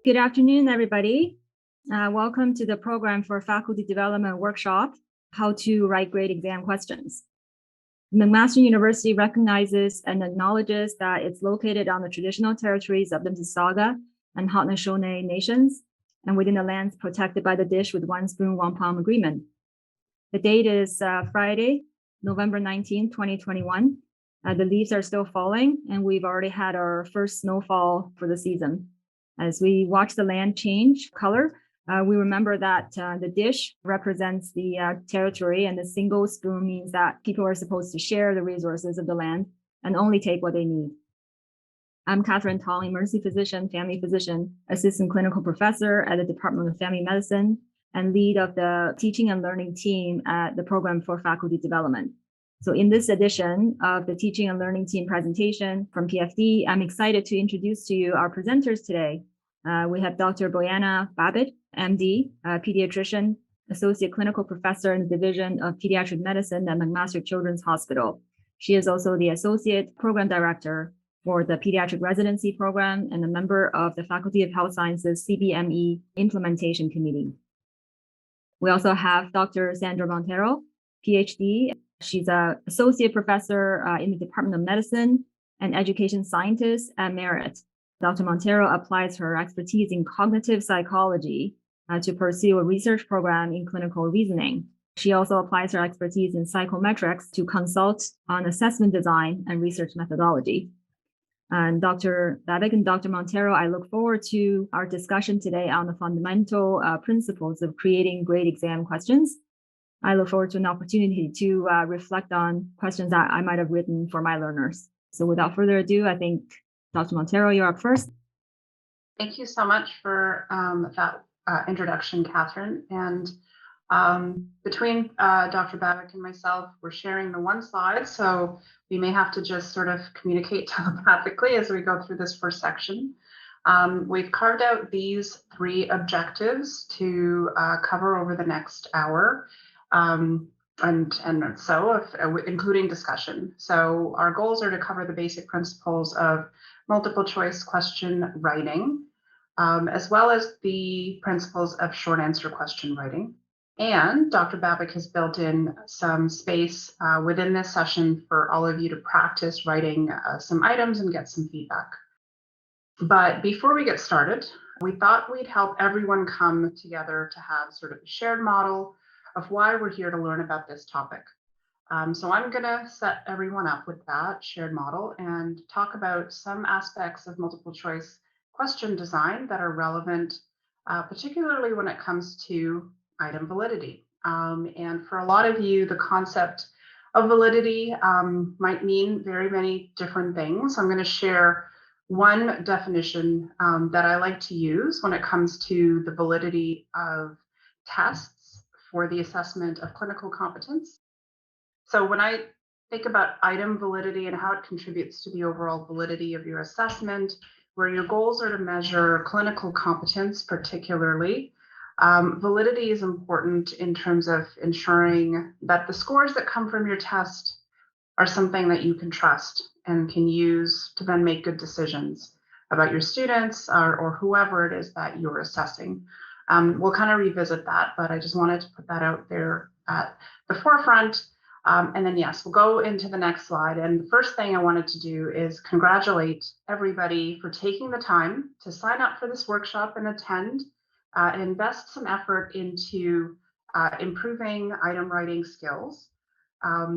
Good afternoon, everybody. Welcome to the program for faculty development workshop, How to Write Great Exam Questions. McMaster University recognizes and acknowledges that it's located on the traditional territories of the Mississauga and Haudenosaunee nations and within the lands protected by the Dish with One Spoon, One Palm Agreement. The date is Friday, November 19, 2021. The leaves are still falling, and we've already had our first snowfall for the season. As we watch the land change color, we remember that the dish represents the territory, and the single spoon means that people are supposed to share the resources of the land and only take what they need. I'm Catherine Tong, emergency physician, family physician, assistant clinical professor at the Department of Family Medicine, and lead of the teaching and learning team at the Program for Faculty Development. So in this edition of the teaching and learning team presentation from PFD, I'm excited to introduce to you our presenters today. We have Dr. Boyana Babbitt, MD, pediatrician, associate clinical professor in the Division of Pediatric Medicine at McMaster Children's Hospital. She is also the associate program director for the pediatric residency program and a member of the Faculty of Health Sciences CBME implementation committee. We also have Dr. Sandra Montero, PhD. She's an associate professor in the Department of Medicine and education scientist at Merit. Dr. Montero applies her expertise in cognitive psychology to pursue a research program in clinical reasoning. She also applies her expertise in psychometrics to consult on assessment design and research methodology. And Dr. Babbitt and Dr. Montero, I look forward to our discussion today on the fundamental principles of creating great exam questions. I look forward to an opportunity to reflect on questions that I might have written for my learners. So without further ado, I think Dr. Montero, you're up first. Thank you so much for that introduction, Catherine. And between Dr. Babbitt and myself, we're sharing the one slide, so we may have to just sort of communicate telepathically as we go through this first section. We've carved out these three objectives to cover over the next hour, including discussion. So our goals are to cover the basic principles of multiple choice question writing, as well as the principles of short answer question writing. And Dr. Babbitt has built in some space within this session for all of you to practice writing some items and get some feedback. But before we get started, we thought we'd help everyone come together to have sort of a shared model of why we're here to learn about this topic. So I'm going to set everyone up with that shared model and talk about some aspects of multiple choice question design that are relevant, particularly when it comes to item validity. And for a lot of you, the concept of validity might mean very many different things. I'm going to share one definition that I like to use when it comes to the validity of tests for the assessment of clinical competence. So when I think about item validity and how it contributes to the overall validity of your assessment, where your goals are to measure clinical competence particularly, validity is important in terms of ensuring that the scores that come from your test are something that you can trust and can use to then make good decisions about your students or whoever it is that you're assessing. We'll kind of revisit that, but I just wanted to put that out there at the forefront. And then, yes, we'll go into the next slide. And the first thing I wanted to do is congratulate everybody for taking the time to sign up for this workshop and attend and invest some effort into improving item writing skills.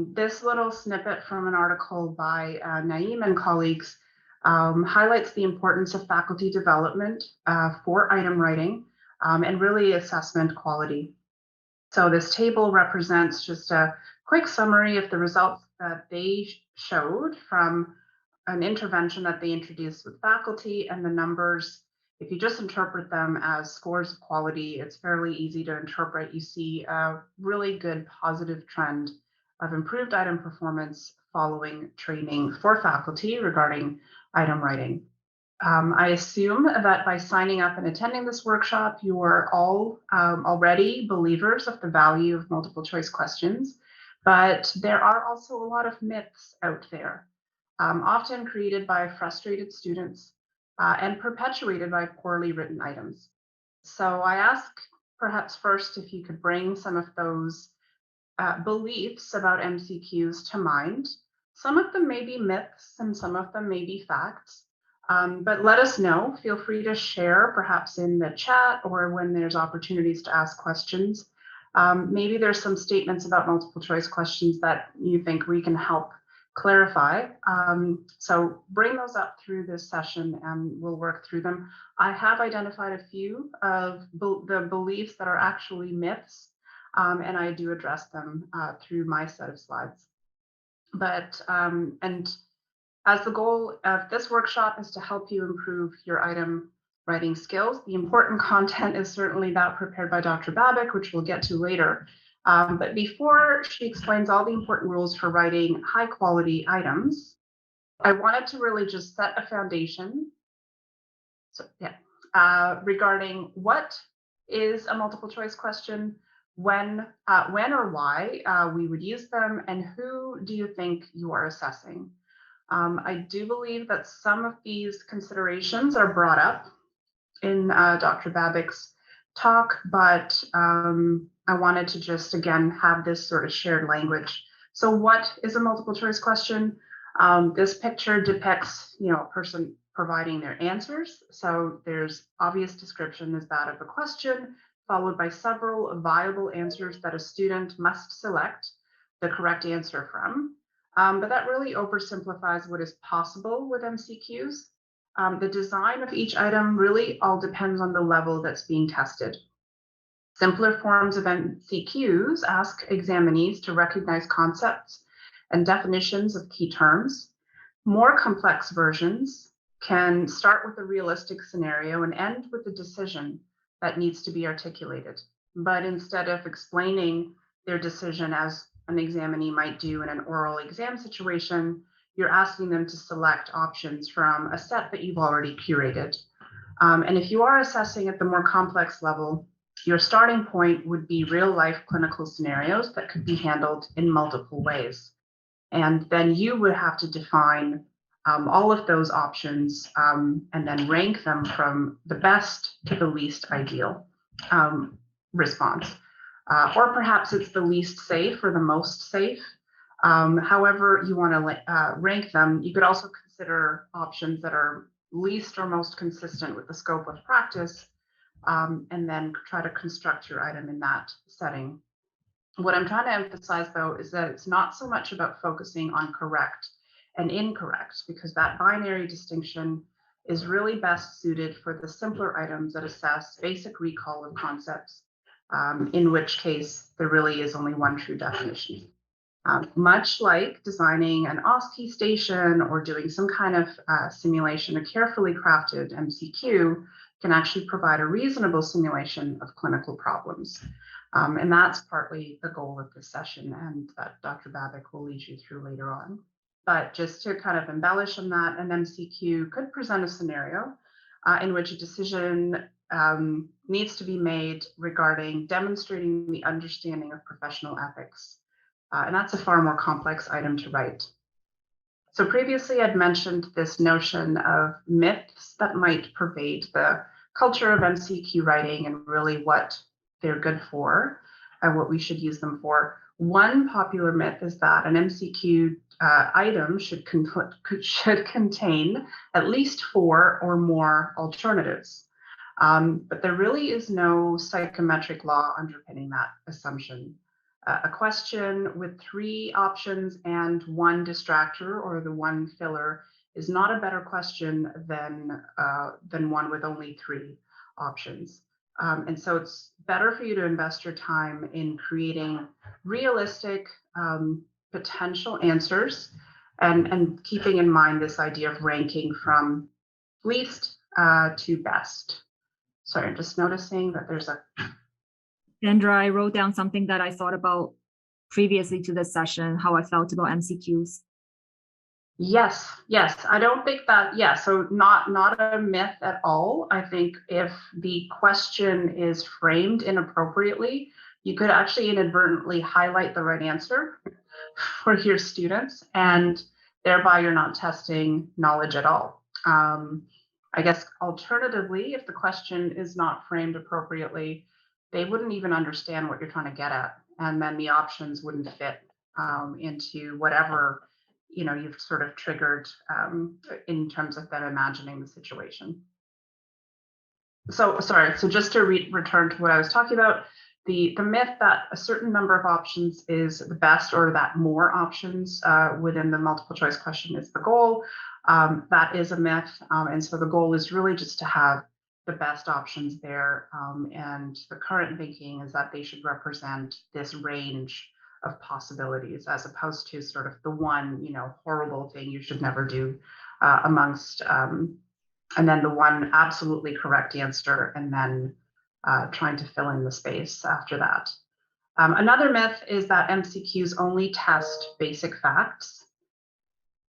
This little snippet from an article by Naeem and colleagues highlights the importance of faculty development for item writing and really assessment quality. So this table represents just a quick summary of the results that they showed from an intervention that they introduced with faculty, and the numbers, if you just interpret them as scores of quality, it's fairly easy to interpret. You see a really good positive trend of improved item performance following training for faculty regarding item writing. I assume that by signing up and attending this workshop, you are all already believers of the value of multiple choice questions, but there are also a lot of myths out there, often created by frustrated students and perpetuated by poorly written items. So I ask perhaps first if you could bring some of those beliefs about MCQs to mind. Some of them may be myths and some of them may be facts, but let us know. Feel free to share perhaps in the chat or when there's opportunities to ask questions. Maybe there's some statements about multiple choice questions that you think we can help clarify. So bring those up through this session and we'll work through them. I have identified a few of the beliefs that are actually myths, and I do address them through my set of slides. But, and as the goal of this workshop is to help you improve your item writing skills, the important content is certainly that prepared by Dr. Babic, which we'll get to later. But before she explains all the important rules for writing high quality items, I wanted to really just set a foundation. So yeah, regarding what is a multiple choice question, when or why we would use them, and who do you think you are assessing. I do believe that some of these considerations are brought up in Dr. Babic's talk, but I wanted to just, again, have this sort of shared language. So what is a multiple choice question? This picture depicts, a person providing their answers. So there's obvious description as that of a question, followed by several viable answers that a student must select the correct answer from. But that really oversimplifies what is possible with MCQs. The design of each item really all depends on the level that's being tested. Simpler forms of MCQs ask examinees to recognize concepts and definitions of key terms. More complex versions can start with a realistic scenario and end with a decision that needs to be articulated. But instead of explaining their decision as an examinee might do in an oral exam situation, you're asking them to select options from a set that you've already curated. And if you are assessing at the more complex level, your starting point would be real life clinical scenarios that could be handled in multiple ways. And then you would have to define all of those options and then rank them from the best to the least ideal response. Or perhaps it's the least safe or the most safe. However you want to rank them, you could also consider options that are least or most consistent with the scope of practice, and then try to construct your item in that setting. What I'm trying to emphasize, though, is that it's not so much about focusing on correct and incorrect, because that binary distinction is really best suited for the simpler items that assess basic recall of concepts, in which case there really is only one true definition. Much like designing an OSCE station or doing some kind of simulation, a carefully crafted MCQ can actually provide a reasonable simulation of clinical problems. And that's partly the goal of this session, and that Dr. Babic will lead you through later on. But just to kind of embellish on that, an MCQ could present a scenario in which a decision needs to be made regarding demonstrating the understanding of professional ethics. And that's a far more complex item to write. So previously I'd mentioned this notion of myths that might pervade the culture of MCQ writing and really what they're good for and what we should use them for. One popular myth is that an MCQ item should contain at least 4 or more alternatives. But there really is no psychometric law underpinning that assumption. A question with 3 options and 1 distractor or the 1 filler is not a better question than one with only 3 options. And so it's better for you to invest your time in creating realistic potential answers and keeping in mind this idea of ranking from least to best. Sorry, I'm just noticing that there's a... Sandra, I wrote down something that I thought about previously to this session, how I felt about MCQs. Yes, I don't think that, so not a myth at all. I think if the question is framed inappropriately, you could actually inadvertently highlight the right answer for your students, and thereby you're not testing knowledge at all. I guess alternatively, if the question is not framed appropriately, they wouldn't even understand what you're trying to get at. And then the options wouldn't fit into whatever, you've sort of triggered in terms of them imagining the situation. So sorry, so just to return to what I was talking about, the myth that a certain number of options is the best, or that more options within the multiple choice question is the goal, that is a myth. And so the goal is really just to have the best options there. And the current thinking is that they should represent this range of possibilities, as opposed to sort of the one, horrible thing you should never do amongst and then the one absolutely correct answer, and then trying to fill in the space after that. Another myth is that MCQs only test basic facts.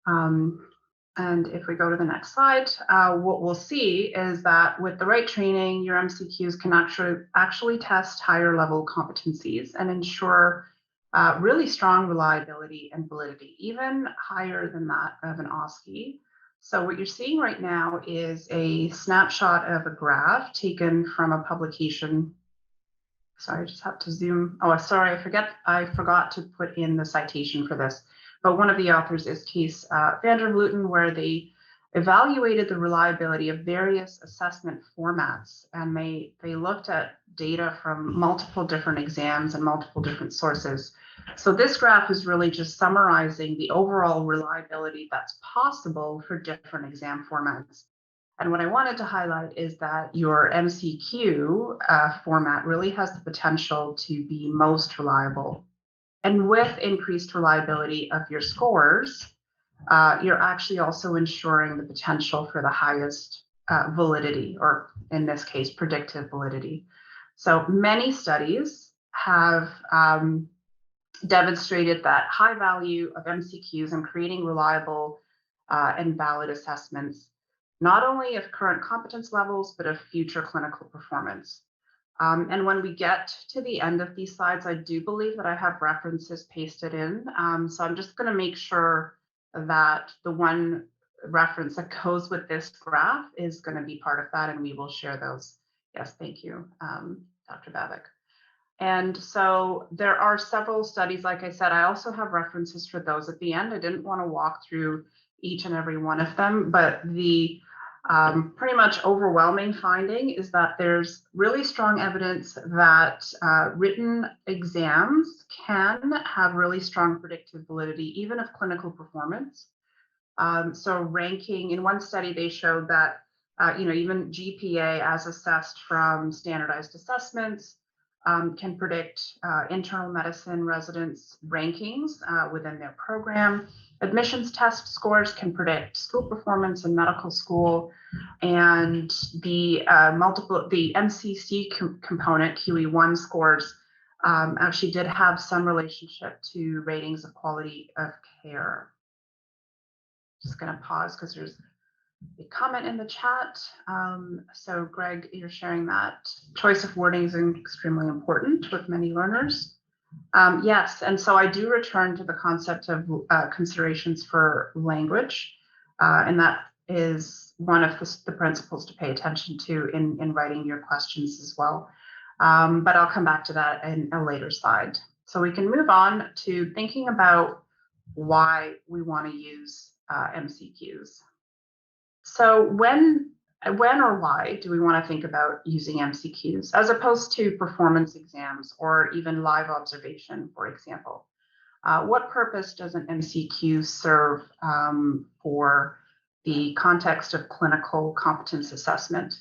And if we go to the next slide, what we'll see is that with the right training, your MCQs can actually test higher level competencies and ensure really strong reliability and validity, even higher than that of an OSCE. So what you're seeing right now is a snapshot of a graph taken from a publication. Sorry, I just have to zoom. Oh, sorry, I forgot to put in the citation for this. But one of the authors is Kees van der Vleuten, where they evaluated the reliability of various assessment formats, and they looked at data from multiple different exams and multiple different sources. So this graph is really just summarizing the overall reliability that's possible for different exam formats. And what I wanted to highlight is that your MCQ format really has the potential to be most reliable. And with increased reliability of your scores, you're actually also ensuring the potential for the highest validity, or in this case, predictive validity. So many studies have demonstrated that high value of MCQs in creating reliable and valid assessments, not only of current competence levels, but of future clinical performance. And when we get to the end of these slides, I do believe that I have references pasted in. So I'm just going to make sure that the one reference that goes with this graph is going to be part of that, and we will share those. Yes, thank you, Dr. Babic. And so there are several studies, like I said. I also have references for those at the end. I didn't want to walk through each and every one of them, but the pretty much overwhelming finding is that there's really strong evidence that written exams can have really strong predictive validity, even of clinical performance. So ranking, in one study, they showed that even GPA as assessed from standardized assessments can predict internal medicine residents' rankings within their program. Admissions test scores can predict school performance in medical school, and the MCC component, QE1 scores, actually did have some relationship to ratings of quality of care. Just going to pause because there's a comment in the chat. So Greg, you're sharing that choice of wording is extremely important with many learners. Yes, and so I do return to the concept of considerations for language, and that is one of the principles to pay attention to in writing your questions as well. But I'll come back to that in a later slide. So we can move on to thinking about why we want to use MCQs. So when or why do we want to think about using MCQs as opposed to performance exams or even live observation, for example? What purpose does an MCQ serve for the context of clinical competence assessment?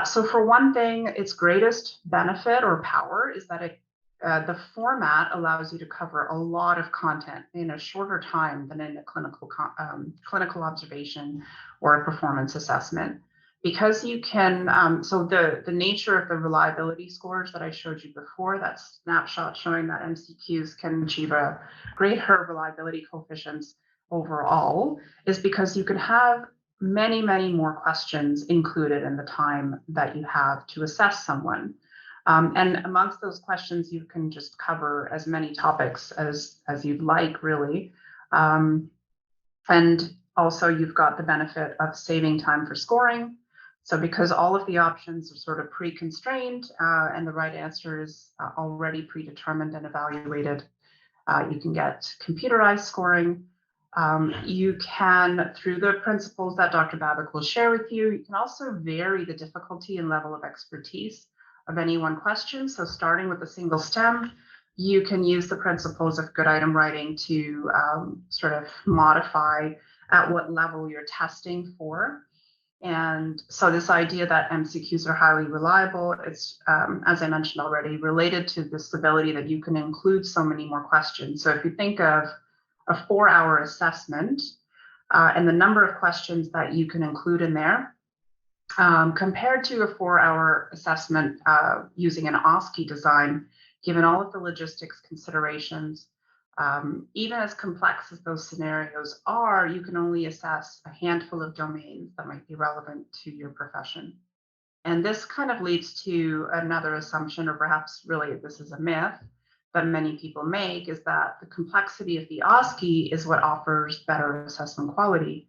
So for one thing, its greatest benefit or power is that the format allows you to cover a lot of content in a shorter time than in a clinical observation or a performance assessment. Because you can, so the nature of the reliability scores that I showed you before, that snapshot showing that MCQs can achieve a greater reliability coefficients overall, is because you can have many, many more questions included in the time that you have to assess someone. And amongst those questions, you can just cover as many topics as you'd like, really. And Also, you've got the benefit of saving time for scoring. So because all of the options are sort of pre-constrained and the right answer is already predetermined and evaluated, you can get computerized scoring. You can, through the principles that Dr. Babic will share with you, you can also vary the difficulty and level of expertise of any one question. So starting with a single stem, you can use the principles of good item writing to sort of modify at what level you're testing for. And so this idea that MCQs are highly reliable, it's, as I mentioned already, related to this ability that you can include so many more questions. So if you think of a 4-hour assessment and the number of questions that you can include in there, compared to a 4-hour assessment using an OSCE design, given all of the logistics considerations, even as complex as those scenarios are, you can only assess a handful of domains that might be relevant to your profession. And this kind of leads to another assumption, or perhaps really this is a myth that many people make, is that the complexity of the OSCE is what offers better assessment quality.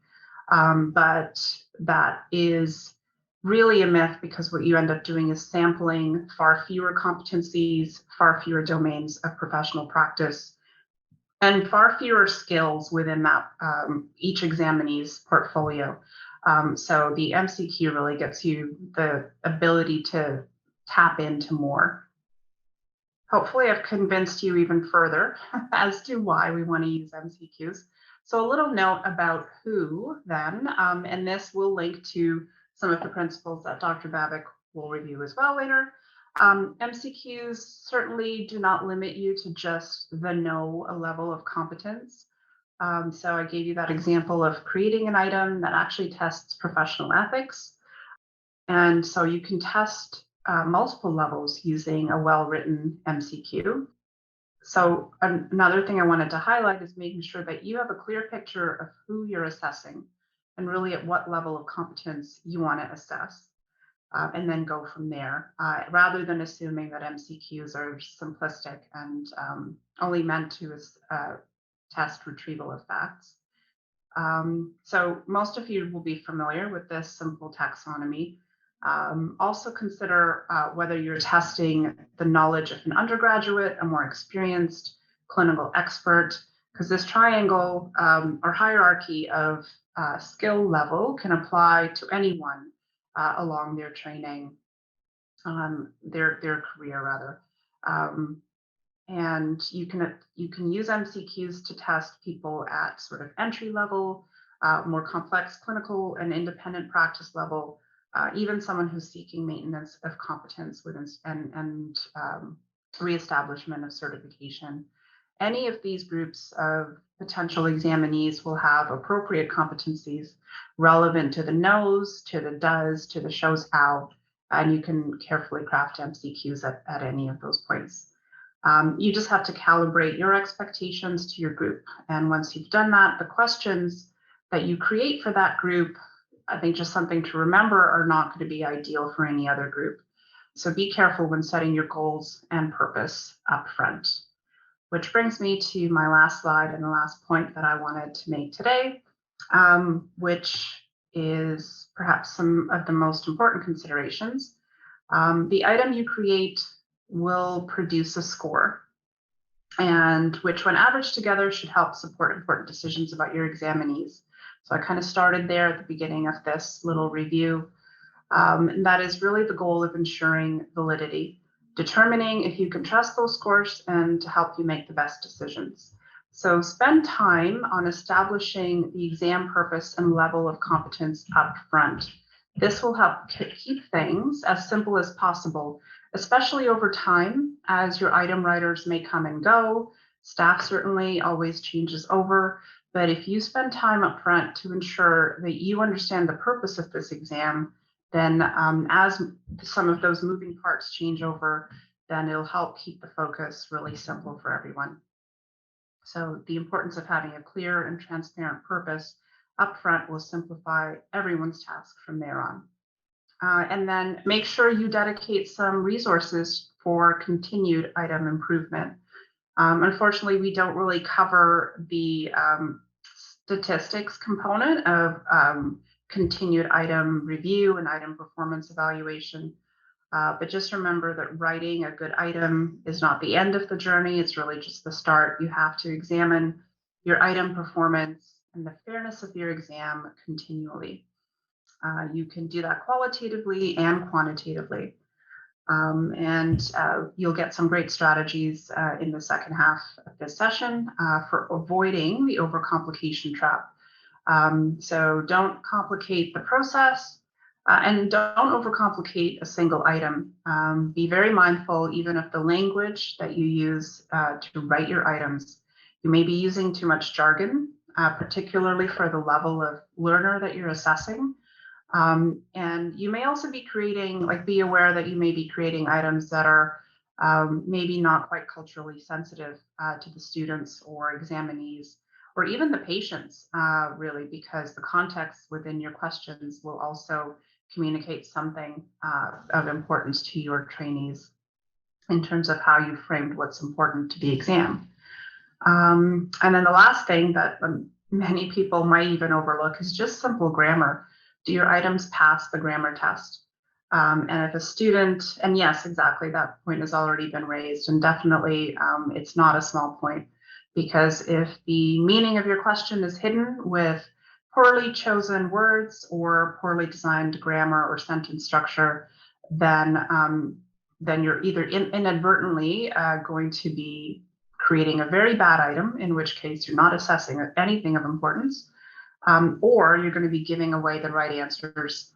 But that is really a myth, because what you end up doing is sampling far fewer competencies, far fewer domains of professional practice, and far fewer skills within that each examinee's portfolio. So the MCQ really gets you the ability to tap into more. Hopefully I've convinced you even further as to why we want to use MCQs. So a little note about who then, and this will link to some of the principles that Dr. Babic will review as well later. MCQs certainly do not limit you to just the know level of competence. So I gave you that example of creating an item that actually tests professional ethics. And so you can test multiple levels using a well-written MCQ. So another thing I wanted to highlight is making sure that you have a clear picture of who you're assessing and really at what level of competence you want to assess. And then go from there, rather than assuming that MCQs are simplistic and only meant to test retrieval of facts. So most of you will be familiar with this simple taxonomy. Also consider whether you're testing the knowledge of an undergraduate, a more experienced clinical expert, because this triangle or hierarchy of skill level can apply to anyone along their training, their career rather. And you can use MCQs to test people at sort of entry level, more complex clinical and independent practice level, even someone who's seeking maintenance of competence within and reestablishment of certification. Any of these groups of potential examinees will have appropriate competencies relevant to the knows, to the does, to the shows how, and you can carefully craft MCQs at any of those points. You just have to calibrate your expectations to your group. And once you've done that, the questions that you create for that group, I think just something to remember, are not going to be ideal for any other group. So be careful when setting your goals and purpose up front. Which brings me to my last slide and the last point that I wanted to make today, which is perhaps some of the most important considerations. The item you create will produce a score, and which when averaged together should help support important decisions about your examinees. So I kind of started there at the beginning of this little review. And that is really the goal of ensuring validity, determining if you can trust those scores and to help you make the best decisions. So spend time on establishing the exam purpose and level of competence up front. This will help keep things as simple as possible, especially over time, as your item writers may come and go. Staff certainly always changes over, but if you spend time up front to ensure that you understand the purpose of this exam, then as some of those moving parts change over, then it'll help keep the focus really simple for everyone. So the importance of having a clear and transparent purpose upfront will simplify everyone's task from there on. And then make sure you dedicate some resources for continued item improvement. Unfortunately, we don't really cover the statistics component of continued item review and item performance evaluation. But just remember that writing a good item is not the end of the journey. It's really just the start. You have to examine your item performance and the fairness of your exam continually. You can do that qualitatively and quantitatively. You'll get some great strategies in the second half of this session for avoiding the overcomplication trap. So don't complicate the process and don't overcomplicate a single item. Be very mindful, even of the language that you use to write your items. You may be using too much jargon, particularly for the level of learner that you're assessing. And you may also be be aware that you may be creating items that are maybe not quite culturally sensitive to the students or examinees, or even the patients, really, because the context within your questions will also communicate something of importance to your trainees in terms of how you framed what's important to the exam. And then the last thing that many people might even overlook is just simple grammar. Do your items pass the grammar test? And if a student, and yes, exactly, that point has already been raised, and definitely it's not a small point, because if the meaning of your question is hidden with poorly chosen words or poorly designed grammar or sentence structure, then you're either inadvertently going to be creating a very bad item, in which case you're not assessing anything of importance, or you're going to be giving away the right answers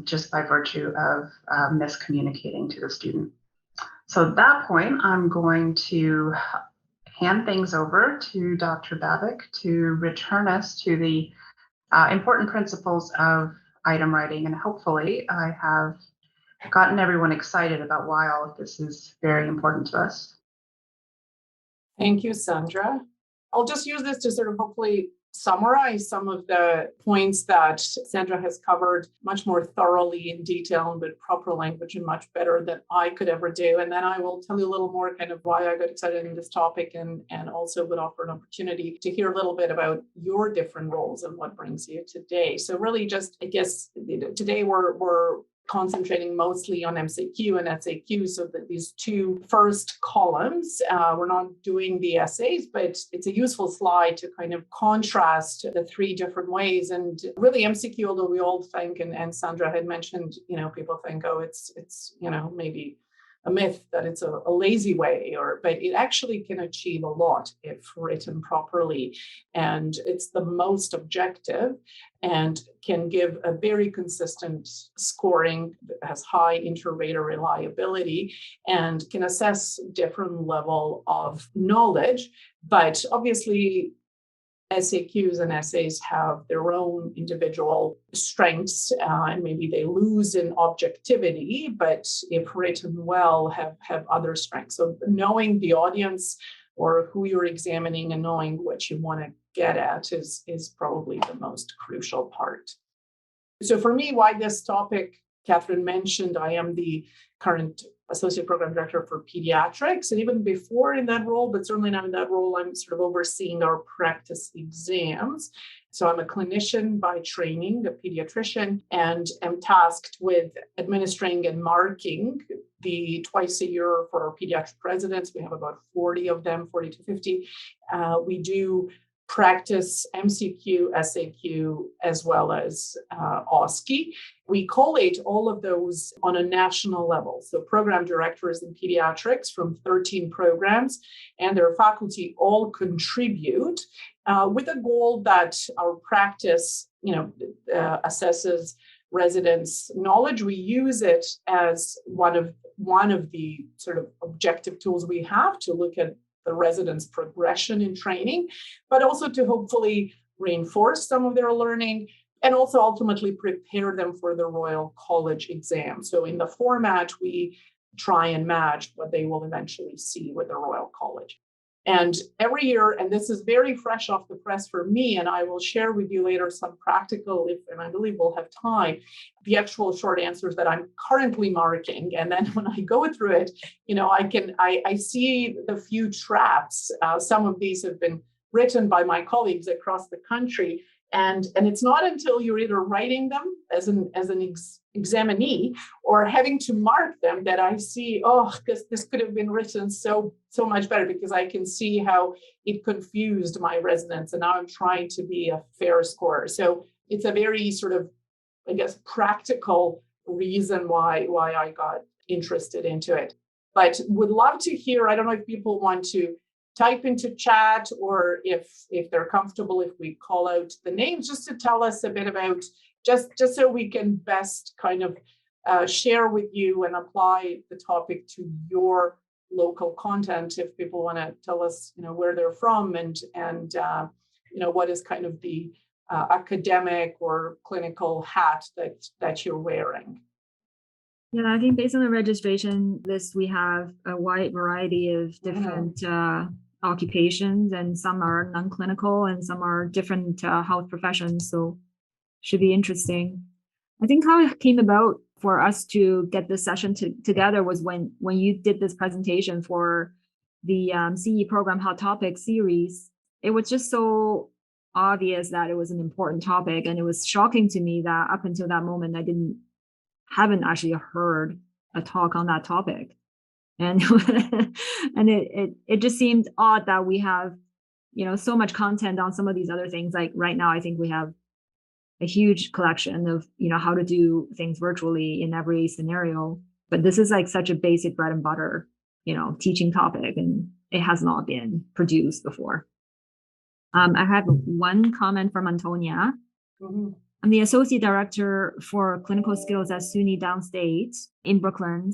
just by virtue of miscommunicating to the student. So at that point, I'm going to hand things over to Dr. Babic to return us to the important principles of item writing. And hopefully I have gotten everyone excited about why all of this is very important to us. Thank you, Sandra. I'll just use this to sort of hopefully summarize some of the points that Sandra has covered much more thoroughly in detail and with proper language and much better than I could ever do. And then I will tell you a little more kind of why I got excited in this topic, and also would offer an opportunity to hear a little bit about your different roles and what brings you today. So really just, I guess, today we're concentrating mostly on MCQ and SAQ, so that these two first columns, we're not doing the essays, but it's a useful slide to kind of contrast the three different ways. And really MCQ, although we all think, and Sandra had mentioned, people think, oh, it's maybe a myth that it's a lazy way, but it actually can achieve a lot if written properly. And it's the most objective and can give a very consistent scoring, has high inter-rater reliability, and can assess different level of knowledge. But obviously, SAQs and essays have their own individual strengths, and maybe they lose in objectivity, but if written well, have other strengths. So knowing the audience or who you're examining and knowing what you want to get at is probably the most crucial part. So for me, why this topic, Catherine mentioned, I am the current Associate Program Director for Pediatrics. And even before in that role, but certainly now in that role, I'm sort of overseeing our practice exams. So I'm a clinician by training, a pediatrician, and am tasked with administering and marking the twice a year for our pediatric residents. We have about 40 of them, 40 to 50. We do practice MCQ, SAQ, as well as OSCE. We collate all of those on a national level. So program directors in pediatrics from 13 programs and their faculty all contribute with a goal that our practice, assesses residents' knowledge. We use it as one of the sort of objective tools we have to look at the residents' progression in training, but also to hopefully reinforce some of their learning and also ultimately prepare them for the Royal College exam. So in the format, we try and match what they will eventually see with the Royal College. And every year, and this is very fresh off the press for me, and I will share with you later some practical, and I believe we'll have time, the actual short answers that I'm currently marking. And then when I go through it, I see the few traps. Some of these have been written by my colleagues across the country. And it's not until you're either writing them as an examinee or having to mark them that I see, oh, this could have been written so much better, because I can see how it confused my residents, and now I'm trying to be a fair scorer. So it's a very sort of, I guess, practical reason why I got interested into it. But would love to hear, I don't know if people want to type into chat, or if they're comfortable, if we call out the names, just to tell us a bit about, just so we can best kind of share with you and apply the topic to your local content. If people want to tell us, where they're from and what is kind of the academic or clinical hat that you're wearing. Yeah, I think based on the registration list, we have a wide variety of different occupations, and some are non-clinical and some are different health professions. So should be interesting. I think how it came about for us to get this session together was when you did this presentation for the CE program Hot Topic series. It was just so obvious that it was an important topic, and it was shocking to me that up until that moment I haven't actually heard a talk on that topic. And and it just seemed odd that we have, so much content on some of these other things. Like right now, I think we have a huge collection of, how to do things virtually in every scenario. But this is like such a basic bread and butter, teaching topic, and it has not been produced before. I have one comment from Antonia. Mm-hmm. I'm the Associate Director for Clinical Skills at SUNY Downstate in Brooklyn.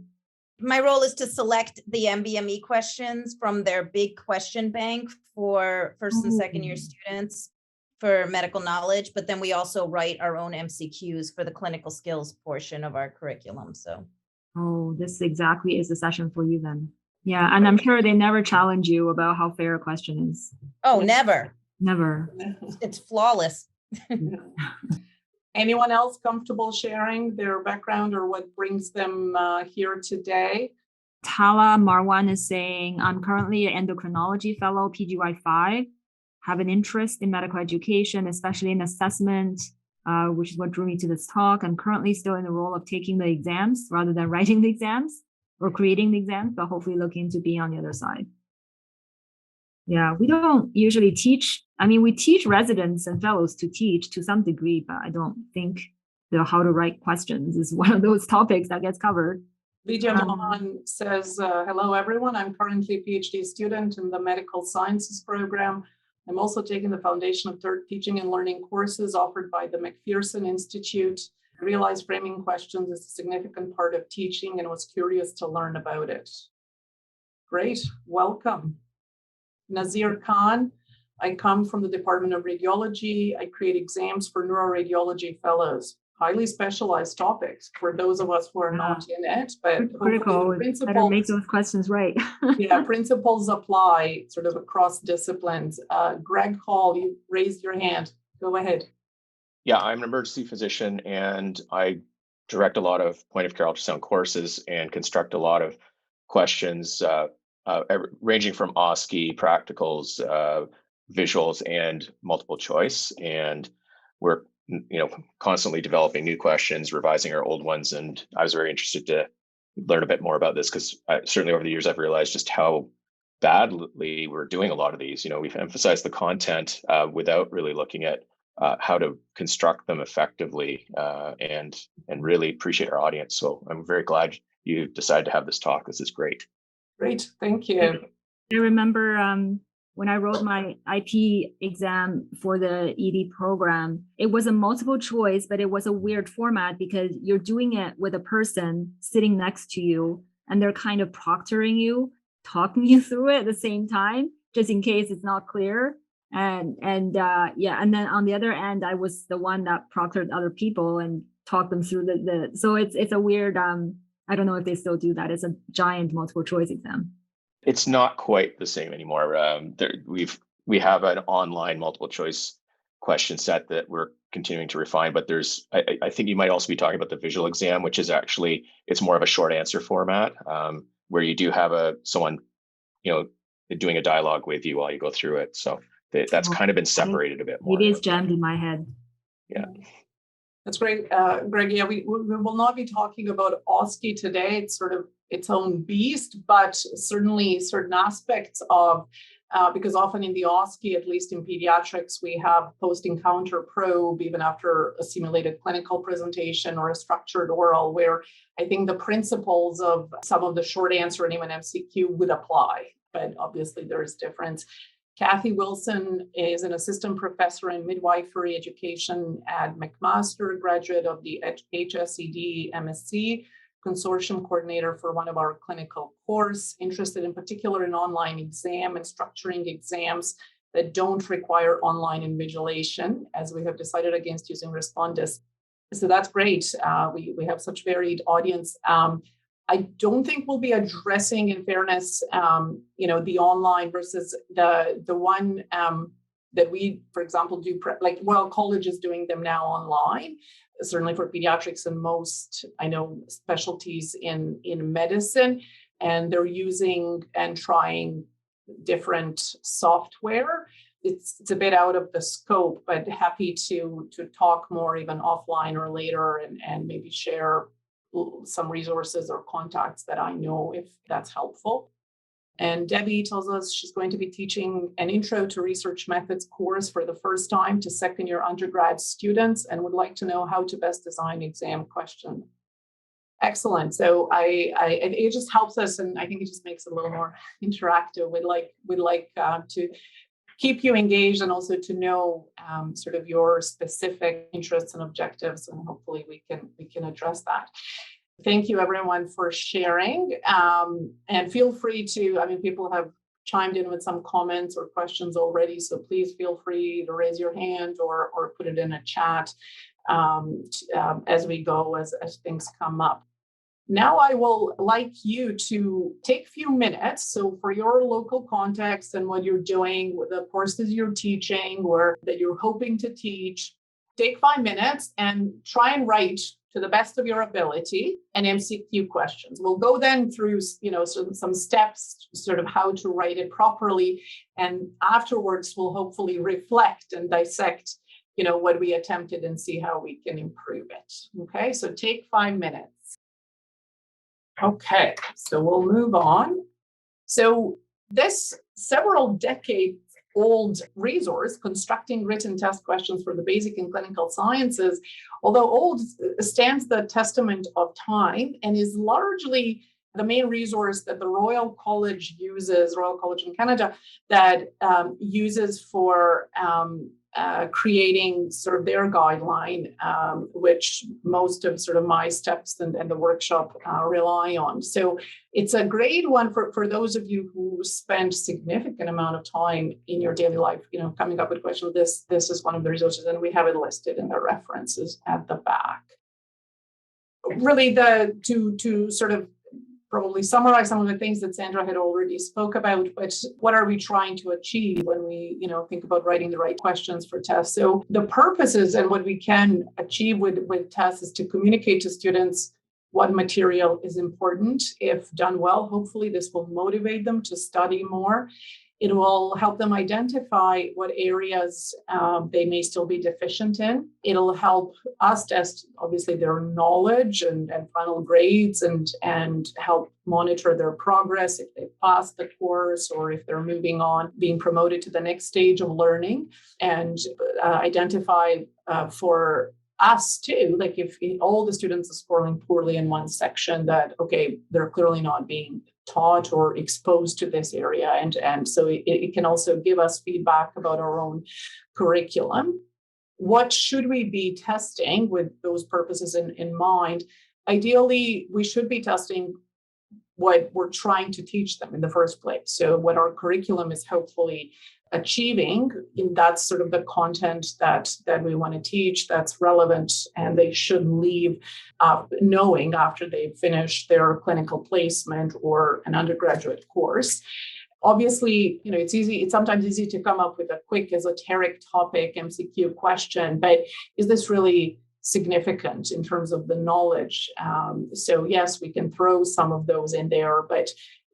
My role is to select the MBME questions from their big question bank for first and second year students for medical knowledge, but then we also write our own MCQs for the clinical skills portion of our curriculum. So, this exactly is the session for you then. Yeah, and I'm sure they never challenge you about how fair a question is. Oh, never. Never. It's flawless. Anyone else comfortable sharing their background or what brings them here today? Tala Marwan is saying, I'm currently an endocrinology fellow, PGY5, have an interest in medical education, especially in assessment, which is what drew me to this talk. I'm currently still in the role of taking the exams rather than writing the exams or creating the exams, but hopefully looking to be on the other side. Yeah, we don't usually teach. I mean, we teach residents and fellows to teach to some degree, but I don't think how to write questions is one of those topics that gets covered. Vidya Mohan says, hello, everyone. I'm currently a PhD student in the medical sciences program. I'm also taking the Foundation of Third Teaching and Learning courses offered by the McPherson Institute. I realized framing questions is a significant part of teaching and was curious to learn about it. Great, welcome. Nazir Khan, I come from the Department of Radiology. I create exams for neuroradiology fellows. Highly specialized topics for those of us who are not in it, but critical. Better make those questions right. Yeah, principles apply sort of across disciplines. Greg Hall, you raised your hand. Go ahead. Yeah, I'm an emergency physician, and I direct a lot of point of care ultrasound courses and construct a lot of questions ranging from OSCE, practicals, visuals, and multiple choice. And we're constantly developing new questions, revising our old ones. And I was very interested to learn a bit more about this, because certainly over the years, I've realized just how badly we're doing a lot of these. We've emphasized the content without really looking at how to construct them effectively, and really appreciate our audience. So I'm very glad you decided to have this talk. This is great. Great, thank you. I remember when I wrote my IP exam for the ED program, it was a multiple choice, but it was a weird format because you're doing it with a person sitting next to you, and they're kind of proctoring you, talking you through it at the same time, just in case it's not clear. And then on the other end, I was the one that proctored other people and talked them through so it's a weird, I don't know if they still do that. It's a giant multiple choice exam. It's not quite the same anymore. We have an online multiple choice question set that we're continuing to refine, but I think you might also be talking about the visual exam, which is actually, it's more of a short answer format, where you do have someone, doing a dialogue with you while you go through it. So That's kind of been separated a bit more. It is jammed in my head. Yeah. That's great, Greg. Yeah, we will not be talking about OSCE today. It's sort of its own beast, but certainly certain aspects of, because often in the OSCE, at least in pediatrics, we have post-encounter probe, even after a simulated clinical presentation or a structured oral, where I think the principles of some of the short answer and even MCQ would apply, but obviously there is difference. Kathy Wilson is an assistant professor in midwifery education at McMaster, graduate of the HSED MSc, consortium coordinator for one of our clinical course, interested in particular in online exam and structuring exams that don't require online invigilation, as we have decided against using Respondus. So that's great. We have such varied audience. I don't think we'll be addressing, in fairness, the online versus the one that we, for example, do, like Royal College is doing them now online, certainly for pediatrics and most, I know, specialties in medicine, and they're using and trying different software. It's a bit out of the scope, but happy to talk more even offline or later and maybe share some resources or contacts that I know if that's helpful. And Debbie tells us she's going to be teaching an Intro to Research Methods course for the first time to second-year undergrad students and would like to know how to best design exam questions. Excellent. So it just helps us, and I think it just makes it a little more interactive. We'd like to keep you engaged and also to know sort of your specific interests and objectives, and hopefully we can address that. Thank you everyone for sharing, and feel free to, people have chimed in with some comments or questions already, so please feel free to raise your hand or put it in a chat as we go, as things come up. Now I will like you to take a few minutes. So for your local context and what you're doing, the courses you're teaching or that you're hoping to teach, take 5 minutes and try and write to the best of your ability an MCQ questions. We'll go then through, some steps, sort of how to write it properly. And afterwards, we'll hopefully reflect and dissect, what we attempted and see how we can improve it. Okay, so take 5 minutes. Okay, so we'll move on. So this several decades old resource, Constructing Written Test Questions for the Basic and Clinical Sciences, although old, stands the testament of time and is largely the main resource that the Royal College uses, Royal College in Canada, that uses for creating sort of their guideline, which most of sort of my steps and the workshop rely on. So it's a great one for those of you who spend significant amount of time in your daily life, coming up with questions. This is one of the resources, and we have it listed in the references at the back. Really, to sort of probably summarize some of the things that Sandra had already spoke about, but what are we trying to achieve when we, think about writing the right questions for tests? So the purposes and what we can achieve with tests is to communicate to students what material is important. If done well, hopefully this will motivate them to study more. It will help them identify what areas they may still be deficient in. It'll help us test, obviously, their knowledge and final grades and help monitor their progress if they've passed the course or if they're moving on, being promoted to the next stage of learning, and identify for us too, like if all the students are scoring poorly in one section, that, okay, they're clearly not being taught or exposed to this area. And so it can also give us feedback about our own curriculum. What should we be testing with those purposes in mind? Ideally, we should be testing what we're trying to teach them in the first place. So what our curriculum is hopefully achieving, and that's sort of the content that we want to teach that's relevant, and they should leave knowing after they've finished their clinical placement or an undergraduate course. Obviously, it's sometimes easy to come up with a quick esoteric topic MCQ question, but is this really significant in terms of the knowledge? So yes, we can throw some of those in there, but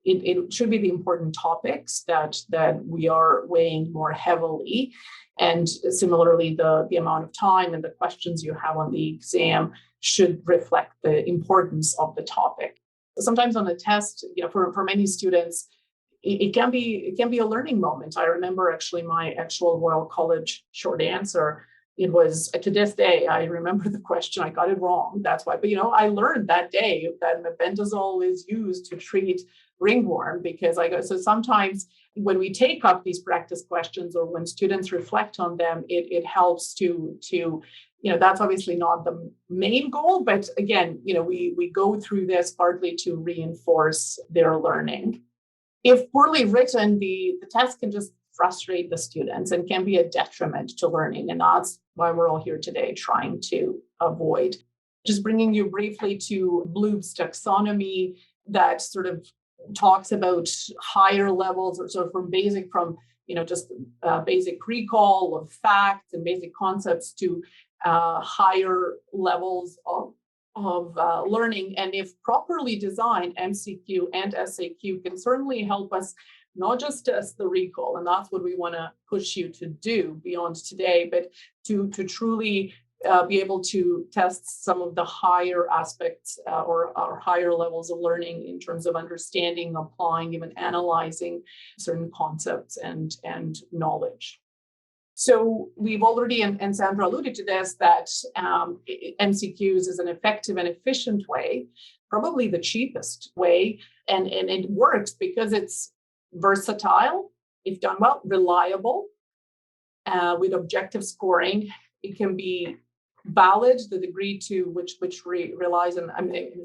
it should be the important topics that we are weighing more heavily. And similarly, the amount of time and the questions you have on the exam should reflect the importance of the topic. Sometimes on a test, for many students, it can be a learning moment. I remember actually my actual Royal College short answer. It was, to this day, I remember the question. I got it wrong. That's why. But I learned that day that mebendazole is used to treat ringworm, because so sometimes when we take up these practice questions or when students reflect on them, it helps to that's obviously not the main goal, but again, we go through this partly to reinforce their learning. If poorly written, the test can just frustrate the students and can be a detriment to learning. And that's why we're all here today trying to avoid. Just bringing you briefly to Bloom's taxonomy that sort of talks about higher levels, or sort of from basic recall of facts and basic concepts to higher levels of learning. And if properly designed, MCQ and SAQ can certainly help us not just test the recall, and that's what we want to push you to do beyond today, but to truly be able to test some of the higher aspects or higher levels of learning in terms of understanding, applying, even analyzing certain concepts and knowledge. So we've already, and Sandra alluded to this, that MCQs is an effective and efficient way, probably the cheapest way, and it works because it's versatile, if done well, reliable, with objective scoring. It can be valid, the degree to which relies on.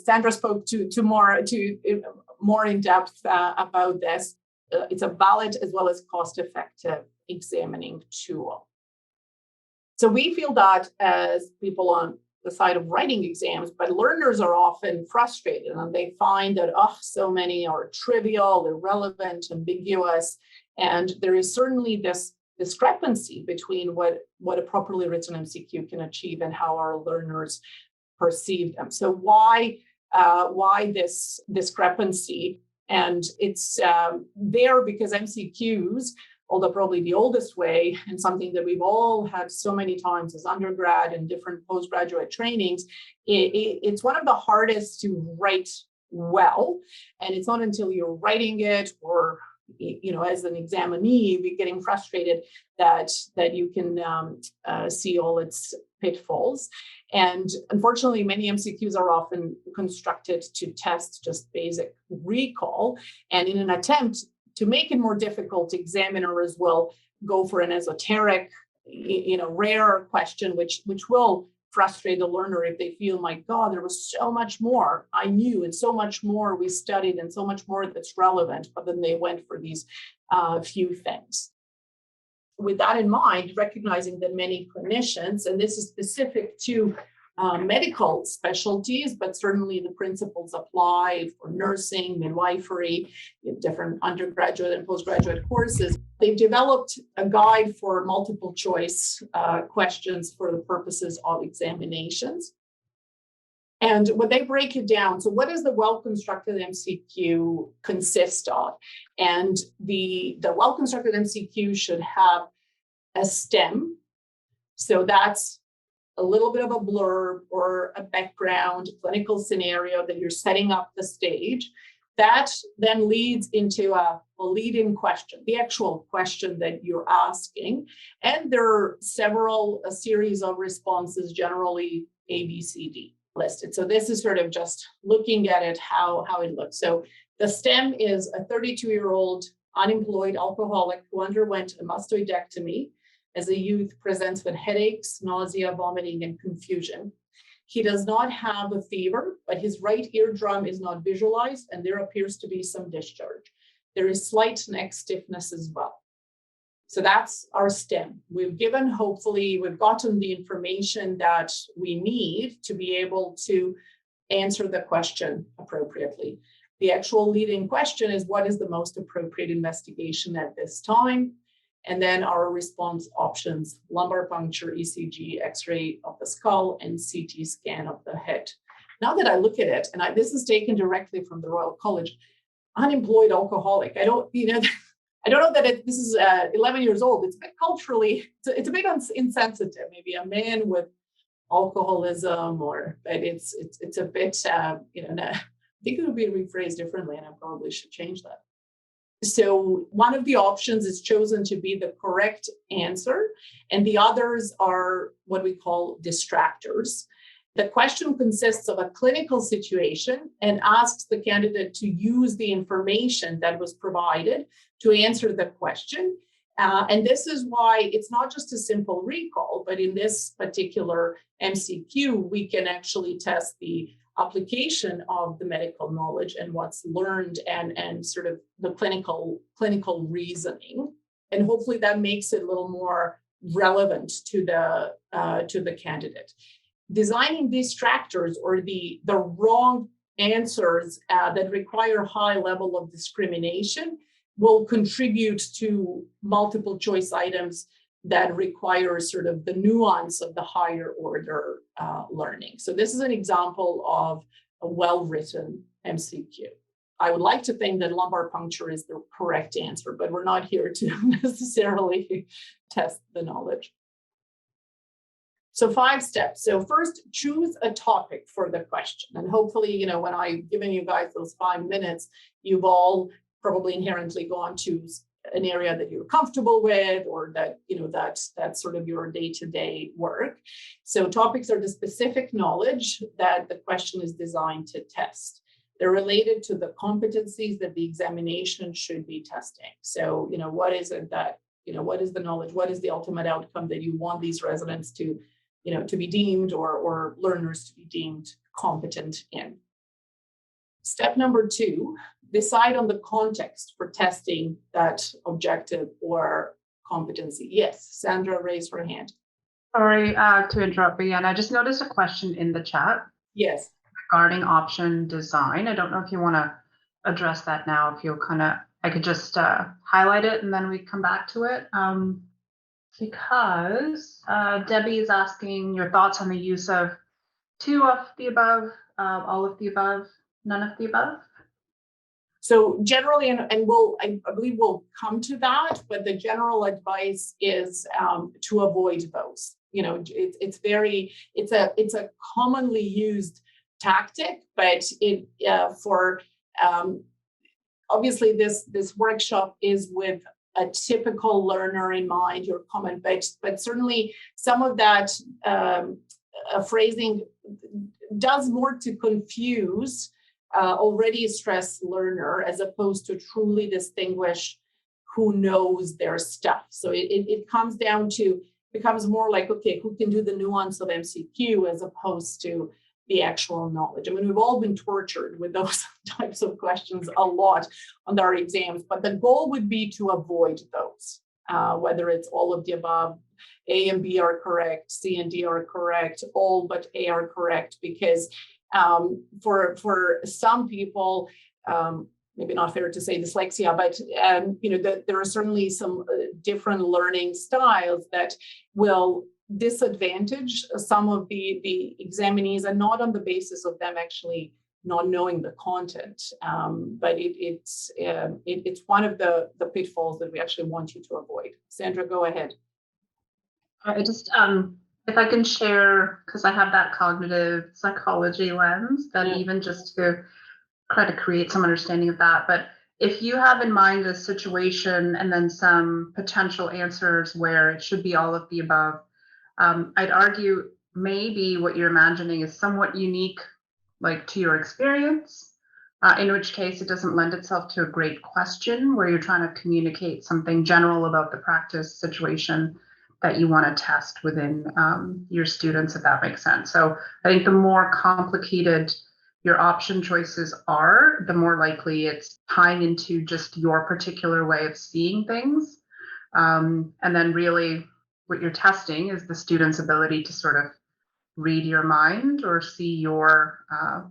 Sandra spoke to more in depth about this. It's a valid as well as cost-effective examining tool. So we feel that as people on the side of writing exams, but learners are often frustrated and they find that so many are trivial, irrelevant, ambiguous, and there is certainly this discrepancy between what a properly written MCQ can achieve and how our learners perceive them. So why this discrepancy? And it's there because MCQs, although probably the oldest way and something that we've all had so many times as undergrad and different postgraduate trainings, it's one of the hardest to write well. And it's not until you're writing it or as an examinee, be getting frustrated that you can see all its pitfalls. And unfortunately, many MCQs are often constructed to test just basic recall. And in an attempt to make it more difficult, examiners will go for an esoteric, rare question, which will frustrate the learner if they feel, my God, there was so much more I knew and so much more we studied and so much more that's relevant, but then they went for these few things. With that in mind, recognizing that many clinicians, and this is specific to medical specialties, but certainly the principles apply for nursing, midwifery, different undergraduate and postgraduate courses. They've developed a guide for multiple choice questions for the purposes of examinations. And when they break it down, so what does the well-constructed MCQ consist of? And the well-constructed MCQ should have a stem. So that's a little bit of a blurb or a background clinical scenario that you're setting up the stage. That then leads into a lead-in question, the actual question that you're asking. And there are a series of responses, generally A, B, C, D listed. So this is sort of just looking at it, how it looks. So the stem is a 32-year-old unemployed alcoholic who underwent a mastoidectomy. As a youth, presents with headaches, nausea, vomiting, and confusion. He does not have a fever, but his right eardrum is not visualized, and there appears to be some discharge. There is slight neck stiffness as well. So that's our stem. We've gotten the information that we need to be able to answer the question appropriately. The actual leading question is, what is the most appropriate investigation at this time? And then our response options: lumbar puncture, ECG, X-ray of the skull, and CT scan of the head. Now that I look at it, and this is taken directly from the Royal College, unemployed alcoholic. I don't know that this is 11 years old. It's a bit culturally, it's a bit insensitive. Maybe a man with alcoholism, but it's a bit, I think it would be rephrased differently, and I probably should change that. So one of the options is chosen to be the correct answer, and the others are what we call distractors. The question consists of a clinical situation and asks the candidate to use the information that was provided to answer the question. And this is why it's not just a simple recall, but in this particular MCQ, we can actually test the application of the medical knowledge and what's learned and sort of the clinical reasoning. And hopefully that makes it a little more relevant to the candidate. Designing distractors or the wrong answers that require high level of discrimination will contribute to multiple choice items that require sort of the nuance of the higher order learning. So this is an example of a well-written MCQ. I would like to think that lumbar puncture is the correct answer, but we're not here to necessarily test the knowledge. So 5 steps. So first, choose a topic for the question. And hopefully, when I've given you guys those 5 minutes, you've all probably inherently gone to an area that you're comfortable with, or that, that's sort of your day-to-day work. So topics are the specific knowledge that the question is designed to test. They're related to the competencies that the examination should be testing. So, what is it that, what is the knowledge? What is the ultimate outcome that you want these residents to, to be deemed or learners to be deemed competent in? Step number 2, decide on the context for testing that objective or competency. Yes, Sandra raised her hand. Sorry to interrupt again. I just noticed a question in the chat. Yes. Regarding option design. I don't know if you want to address that now, if you'll I could just highlight it and then we come back to it. Because Debbie is asking your thoughts on the use of 2 of the above, all of the above, none of the above. So generally, and I believe we'll come to that, but the general advice is to avoid those. It's a commonly used tactic, but obviously this workshop is with a typical learner in mind, your comment, but certainly some of that phrasing does more to confuse already a stressed learner as opposed to truly distinguish who knows their stuff. So it comes down to, becomes more like, okay, who can do the nuance of MCQ as opposed to the actual knowledge. I mean, we've all been tortured with those types of questions a lot on our exams, but the goal would be to avoid those, whether it's all of the above, A and B are correct, C and D are correct, all but A are correct, because for some people, maybe not fair to say dyslexia, but there are certainly some different learning styles that will disadvantage some of the examinees, and not on the basis of them actually not knowing the content, but it's one of the pitfalls that we actually want you to avoid. Sandra, go ahead. I just if I can share, because I have that cognitive psychology lens, that even just to try to create some understanding of that. But if you have in mind a situation and then some potential answers where it should be all of the above, I'd argue maybe what you're imagining is somewhat unique, like to your experience, in which case it doesn't lend itself to a great question where you're trying to communicate something general about the practice situation that you want to test within your students, if that makes sense. So I think the more complicated your option choices are, the more likely it's tying into just your particular way of seeing things. And then really what you're testing is the student's ability to sort of read your mind or see your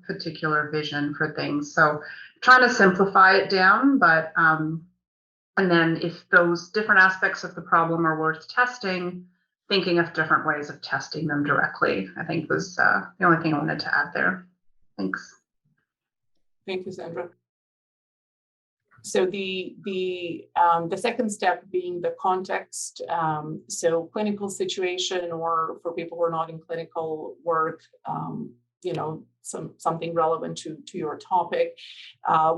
particular vision for things. So trying to simplify it down, but and then if those different aspects of the problem are worth testing, thinking of different ways of testing them directly, I think was the only thing I wanted to add there. Thanks. Thank you, Sandra. So the second step being the context. So clinical situation, or for people who are not in clinical work, something relevant to your topic,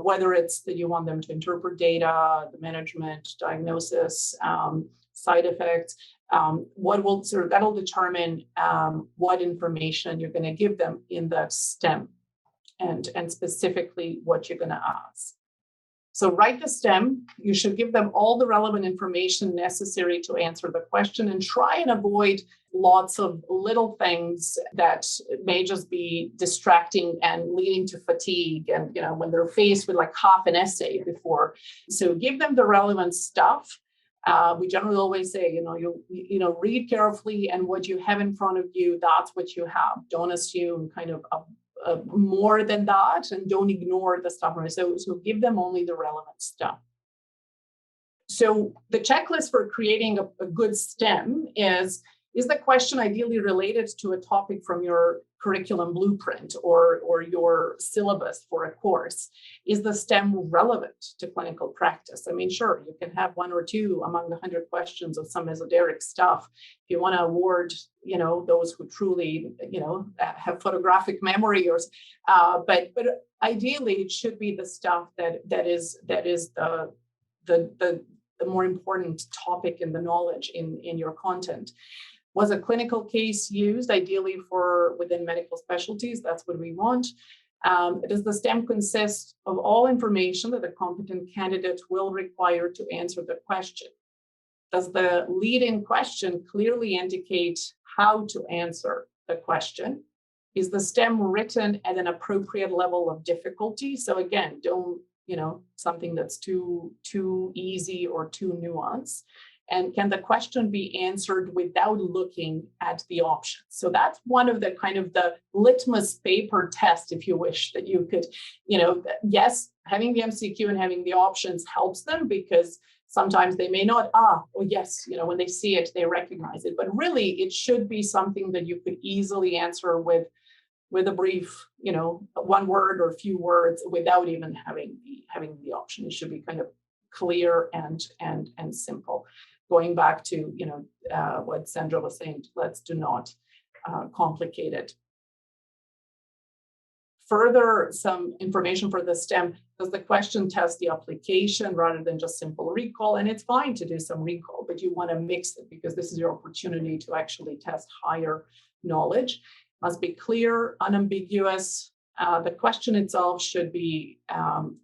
whether it's that you want them to interpret data, the management, diagnosis, side effects, that'll determine what information you're going to give them in the STEM, and specifically what you're going to ask. So write the STEM. You should give them all the relevant information necessary to answer the question, and try and avoid lots of little things that may just be distracting and leading to fatigue. And, when they're faced with like half an essay before. So give them the relevant stuff. We generally always say, read carefully, and what you have in front of you, that's what you have. Don't assume kind of more than that, and don't ignore the stuff. So give them only the relevant stuff. So the checklist for creating a good STEM is the question ideally related to a topic from your curriculum blueprint or your syllabus for a course? Is the STEM relevant to clinical practice? I mean, sure, you can have one or two among the 100 questions of some esoteric stuff. If you want to award, those who truly, have photographic memory, but ideally it should be the stuff that is the more important topic in the knowledge in your content. Was a clinical case used, ideally for within medical specialties? That's what we want. Does the STEM consist of all information that a competent candidate will require to answer the question? Does the lead-in question clearly indicate how to answer the question? Is the STEM written at an appropriate level of difficulty? So again, don't, something that's too easy or too nuanced. And can the question be answered without looking at the options? So that's one of the kind of the litmus paper test, if you wish, that you could, yes, having the MCQ and having the options helps them, because sometimes they may not, yes, when they see it, they recognize it. But really, it should be something that you could easily answer with a brief, one word or a few words, without even having the option. It should be kind of clear and simple. Going back to what Sandra was saying, let's do not complicate it. Further, some information for the STEM. Does the question test the application rather than just simple recall? And it's fine to do some recall, but you want to mix it, because this is your opportunity to actually test higher knowledge. Must be clear, unambiguous. The question itself should be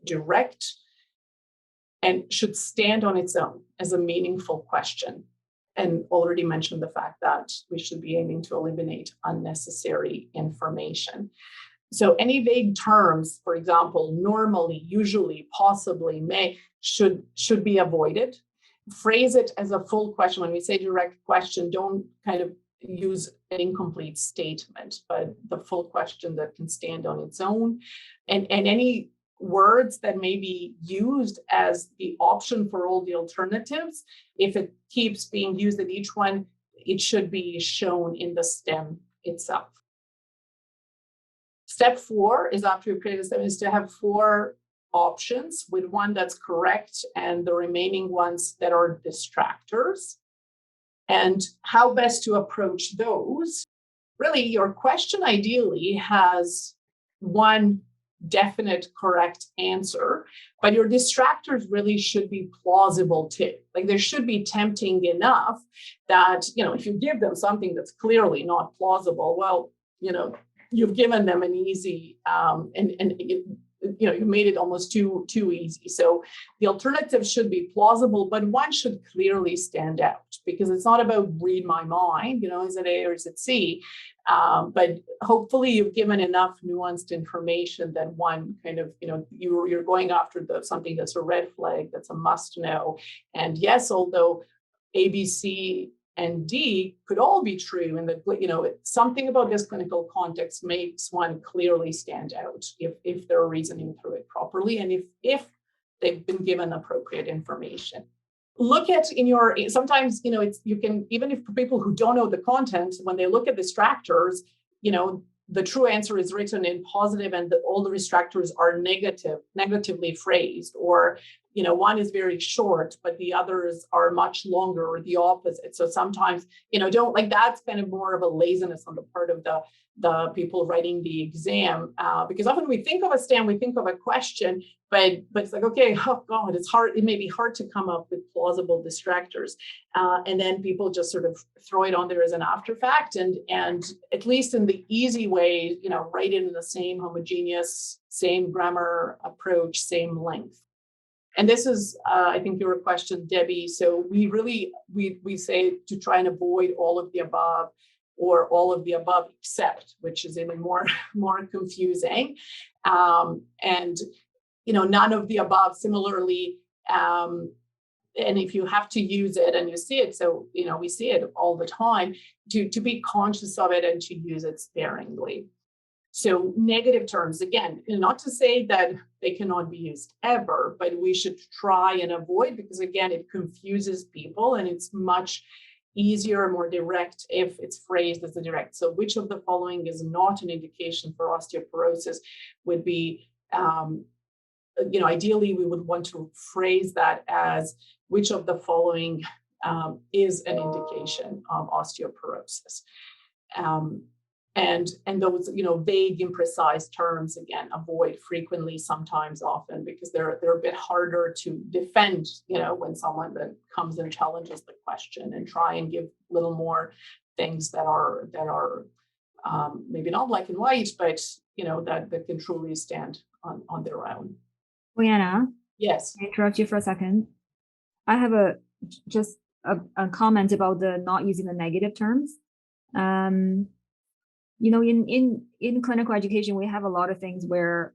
direct, and should stand on its own as a meaningful question. And already mentioned the fact that we should be aiming to eliminate unnecessary information. So any vague terms, for example, normally, usually, possibly, may, should be avoided. Phrase it as a full question. When we say direct question, don't kind of use an incomplete statement, but the full question that can stand on its own. And any words that may be used as the option for all the alternatives, if it keeps being used in each one, it should be shown in the STEM itself. Step 4 is, after you create a STEM, is to have 4 options, with one that's correct and the remaining ones that are distractors. And how best to approach those? Really, your question ideally has one definite correct answer, but your distractors really should be plausible too. Like, they should be tempting enough that, if you give them something that's clearly not plausible, well, you've given them an easy you made it almost too easy. So the alternative should be plausible, but one should clearly stand out, because it's not about read my mind, is it A or is it C? But hopefully you've given enough nuanced information that one kind of, you're going after something that's a red flag, that's a must know. And yes, although A, B, C, and D could all be true, and something about this clinical context makes one clearly stand out if they're reasoning through it properly, and if they've been given appropriate information. Look at sometimes, you can, even if people who don't know the content, when they look at distractors, the true answer is written in positive, and all the distractors are negatively phrased, or one is very short, but the others are much longer, or the opposite. So sometimes, don't like, that's kind of more of a laziness on the part of the people writing the exam, because often we think of a STEM, we think of a question, but it's like, okay, oh God, it's hard. It may be hard to come up with plausible distractors, and then people just sort of throw it on there as an after fact, and at least in the easy way, write it in the same homogeneous, same grammar approach, same length. And this is, I think, your question, Debbie. So we say to try and avoid all of the above, or all of the above except, which is even more confusing. And none of the above. Similarly, and if you have to use it and you see it, so we see it all the time, to be conscious of it and to use it sparingly. So negative terms, again, not to say that they cannot be used ever, but we should try and avoid, because again, it confuses people, and it's much easier, more direct if it's phrased as a direct. So which of the following is not an indication for osteoporosis would be, ideally we would want to phrase that as which of the following is an indication of osteoporosis. And those, vague, imprecise terms, again, avoid frequently, sometimes, often, because they're a bit harder to defend, when someone that comes and challenges the question, and try and give a little more things that are maybe not black and white, but, that can truly stand on their own. Leanna? Yes. Can I interrupt you for a second? I have a comment about the not using the negative terms. In clinical education, we have a lot of things where,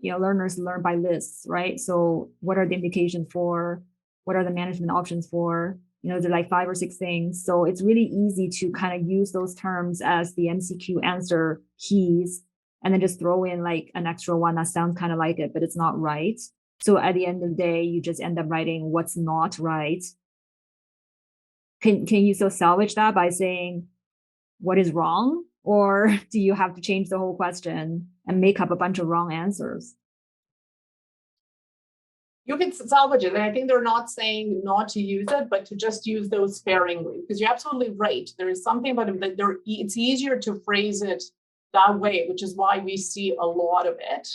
learners learn by lists, right? So what are the indications for? What are the management options for? They're like 5 or 6 things. So it's really easy to kind of use those terms as the MCQ answer keys, and then just throw in like an extra one that sounds kind of like it, but it's not right. So at the end of the day, you just end up writing what's not right. Can you still salvage that by saying what is wrong? Or do you have to change the whole question and make up a bunch of wrong answers? You can salvage it. And I think they're not saying not to use it, but to just use those sparingly, because you're absolutely right. There is something about it that it's easier to phrase it that way, which is why we see a lot of it.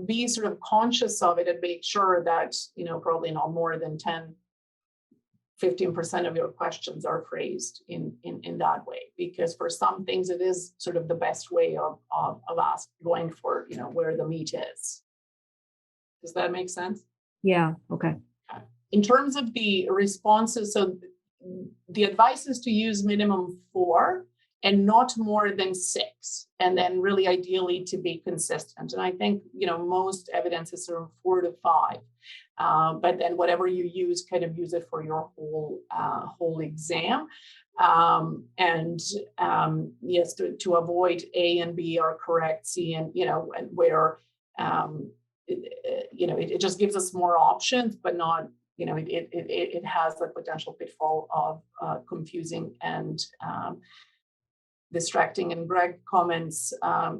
Be sort of conscious of it and make sure that, probably not more than 10-15% of your questions are phrased in that way, because for some things it is sort of the best way of going for, where the meat is. Does that make sense? Yeah, okay. In terms of the responses, so the advice is to use minimum 4 and not more than 6, and then really ideally to be consistent. And I think, most evidence is sort of 4 to 5. But then whatever you use, kind of use it for your whole exam. Yes, to avoid A and B are correct, C and, and where, it just gives us more options, but not, it has the potential pitfall of confusing and distracting. And Greg comments,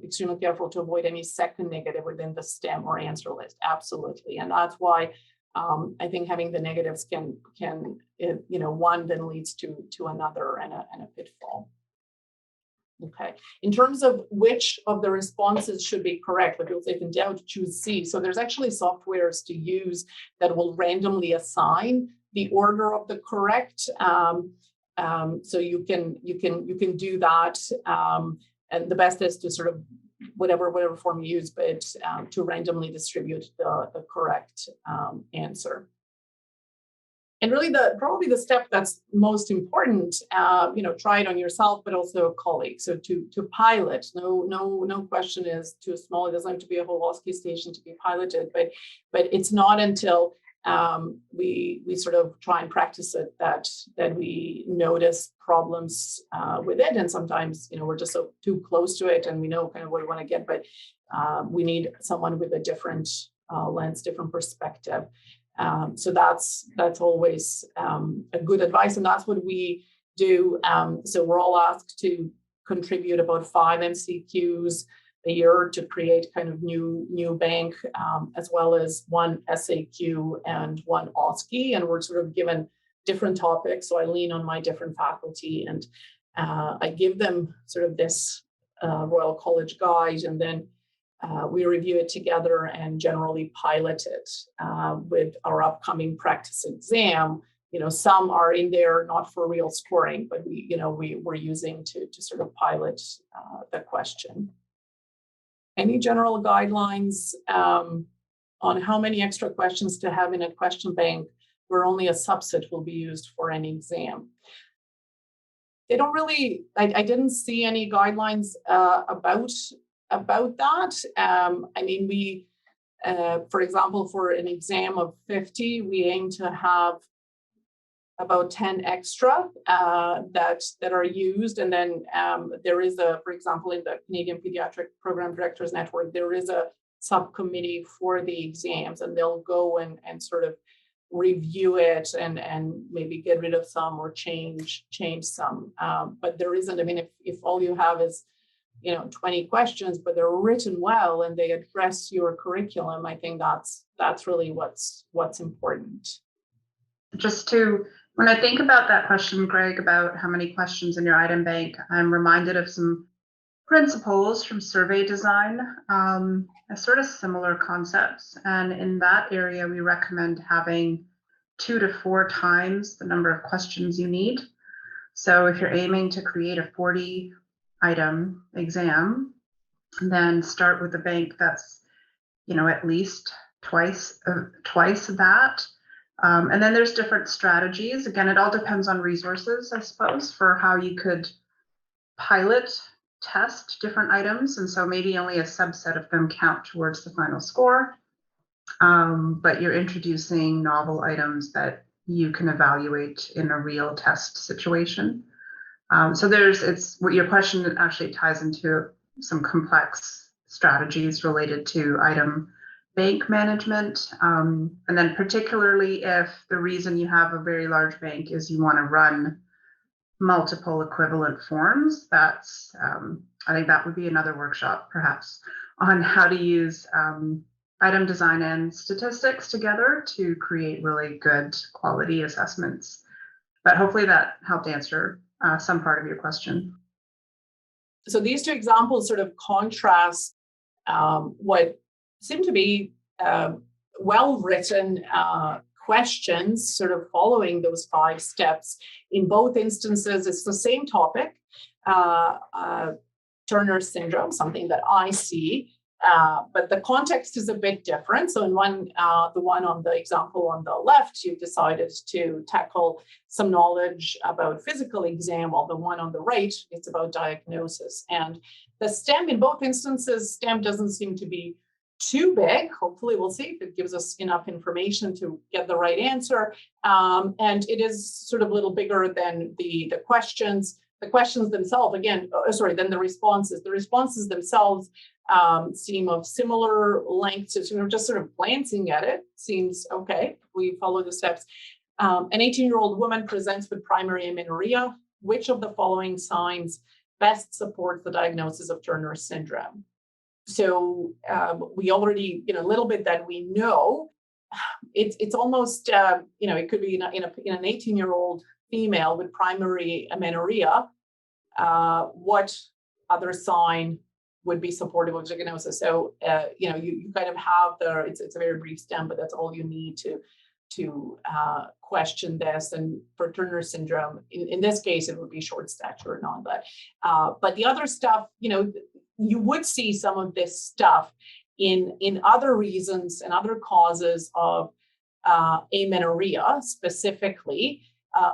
extremely careful to avoid any second negative within the STEM or answer list. Absolutely. And that's why I think having the negatives can one then leads to another and a pitfall. Okay. In terms of which of the responses should be correct, like you'll say, if in doubt, choose C. So there's actually softwares to use that will randomly assign the order of the correct. So you can do that, and the best is to sort of whatever form you use, but to randomly distribute the correct answer. And really, probably the step that's most important, try it on yourself, but also a colleague. So to pilot, no question is too small. It doesn't have to be a whole OSCE station to be piloted, but it's not until we sort of try and practice it that we notice problems with it. And sometimes, we're just so too close to it and we know kind of what we want to get, but we need someone with a different lens, different perspective. So that's always a good advice, and that's what we do. So we're all asked to contribute about 5 MCQs a year to create kind of new bank, as well as one SAQ and one OSCE, and we're sort of given different topics. So I lean on my different faculty, and I give them sort of this Royal College guide, and then we review it together and generally pilot it with our upcoming practice exam. Some are in there not for real scoring, but we're using to sort of pilot the question. Any general guidelines on how many extra questions to have in a question bank where only a subset will be used for an exam? They don't really, I didn't see any guidelines about that. I mean, we, for example, for an exam of 50, we aim to have about 10 extra that are used. And then there is for example, in the Canadian Pediatric Program Directors Network, there is a subcommittee for the exams, and they'll go and sort of review it and maybe get rid of some or change some. But there isn't, I mean, if all you have is 20 questions, but they're written well and they address your curriculum, I think that's really what's important. When I think about that question, Greg, about how many questions in your item bank, I'm reminded of some principles from survey design, sort of similar concepts. And in that area, we recommend having 2 to 4 times the number of questions you need. So if you're aiming to create a 40 item exam, then start with a bank that's, at least twice that. And then there's different strategies. Again, it all depends on resources, I suppose, for how you could pilot test different items. And so maybe only a subset of them count towards the final score. But you're introducing novel items that you can evaluate in a real test situation. So what your question actually ties into some complex strategies related to item bank management. And then particularly if the reason you have a very large bank is you want to run multiple equivalent forms, that's, I think that would be another workshop perhaps on how to use item design and statistics together to create really good quality assessments. But hopefully that helped answer some part of your question. So these two examples sort of contrast what seem to be well-written questions sort of following those 5 steps. In both instances, it's the same topic, Turner syndrome, something that I see, but the context is a bit different. So in the one on the example on the left, you've decided to tackle some knowledge about physical exam, while the one on the right, it's about diagnosis. And the STEM, in both instances, STEM doesn't seem to be too big. Hopefully we'll see if it gives us enough information to get the right answer. And it is sort of a little bigger than the questions. The questions themselves, again, than the responses. The responses themselves seem of similar length. So just sort of glancing at it, seems okay. We follow the steps. An 18-year-old woman presents with primary amenorrhea. Which of the following signs best supports the diagnosis of Turner syndrome? So we already, a little bit that we know. It's almost, it could be in an 18-year-old female with primary amenorrhea. What other sign would be supportive of diagnosis? So you kind of have it's a very brief stem, but that's all you need to question this. And for Turner syndrome, in this case, it would be short stature and all that. But the other stuff, you would see some of this stuff in other reasons and other causes of amenorrhea specifically.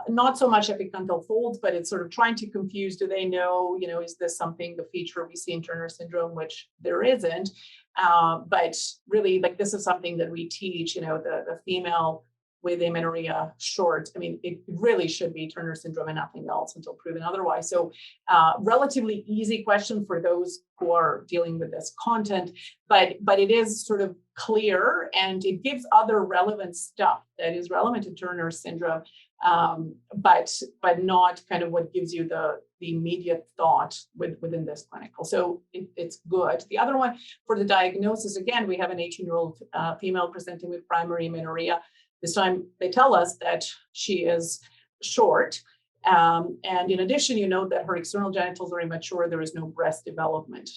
Not so much epicondral folds, but it's sort of trying to confuse, do they know, is this something, the feature we see in Turner syndrome, which there isn't. But really, like, this is something that we teach, the female with amenorrhea short. I mean, it really should be Turner syndrome and nothing else until proven otherwise. So relatively easy question for those who are dealing with this content, but it is sort of clear, and it gives other relevant stuff that is relevant to Turner syndrome but not kind of what gives you the immediate thought within this clinical. So it's good. The other one for the diagnosis, again, we have an 18-year-old female presenting with primary amenorrhea. This time they tell us that she is short. And in addition, you know that her external genitals are immature, there is no breast development.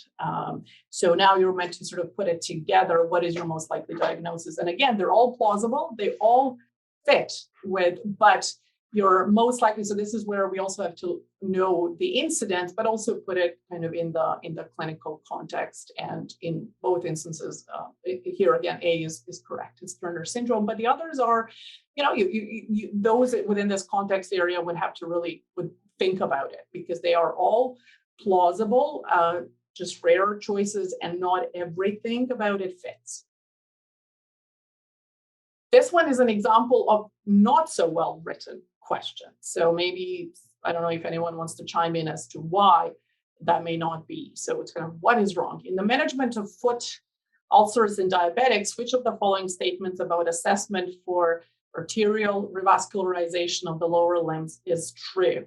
So now you're meant to sort of put it together. What is your most likely diagnosis? And again, they're all plausible. They all fit with, but you're most likely, so this is where we also have to know the incidence, but also put it kind of in the clinical context. And in both instances, here again, A is correct. It's Turner syndrome, but the others are, you know, you those within this context area would have to really think about it, because they are all plausible, just rare choices, and not everything about it fits. This one is an example of not so well written question. So maybe, I don't know if anyone wants to chime in as to why that may not be. So it's kind of, what is wrong? In the management of foot ulcers in diabetics, which of the following statements about assessment for arterial revascularization of the lower limbs is true?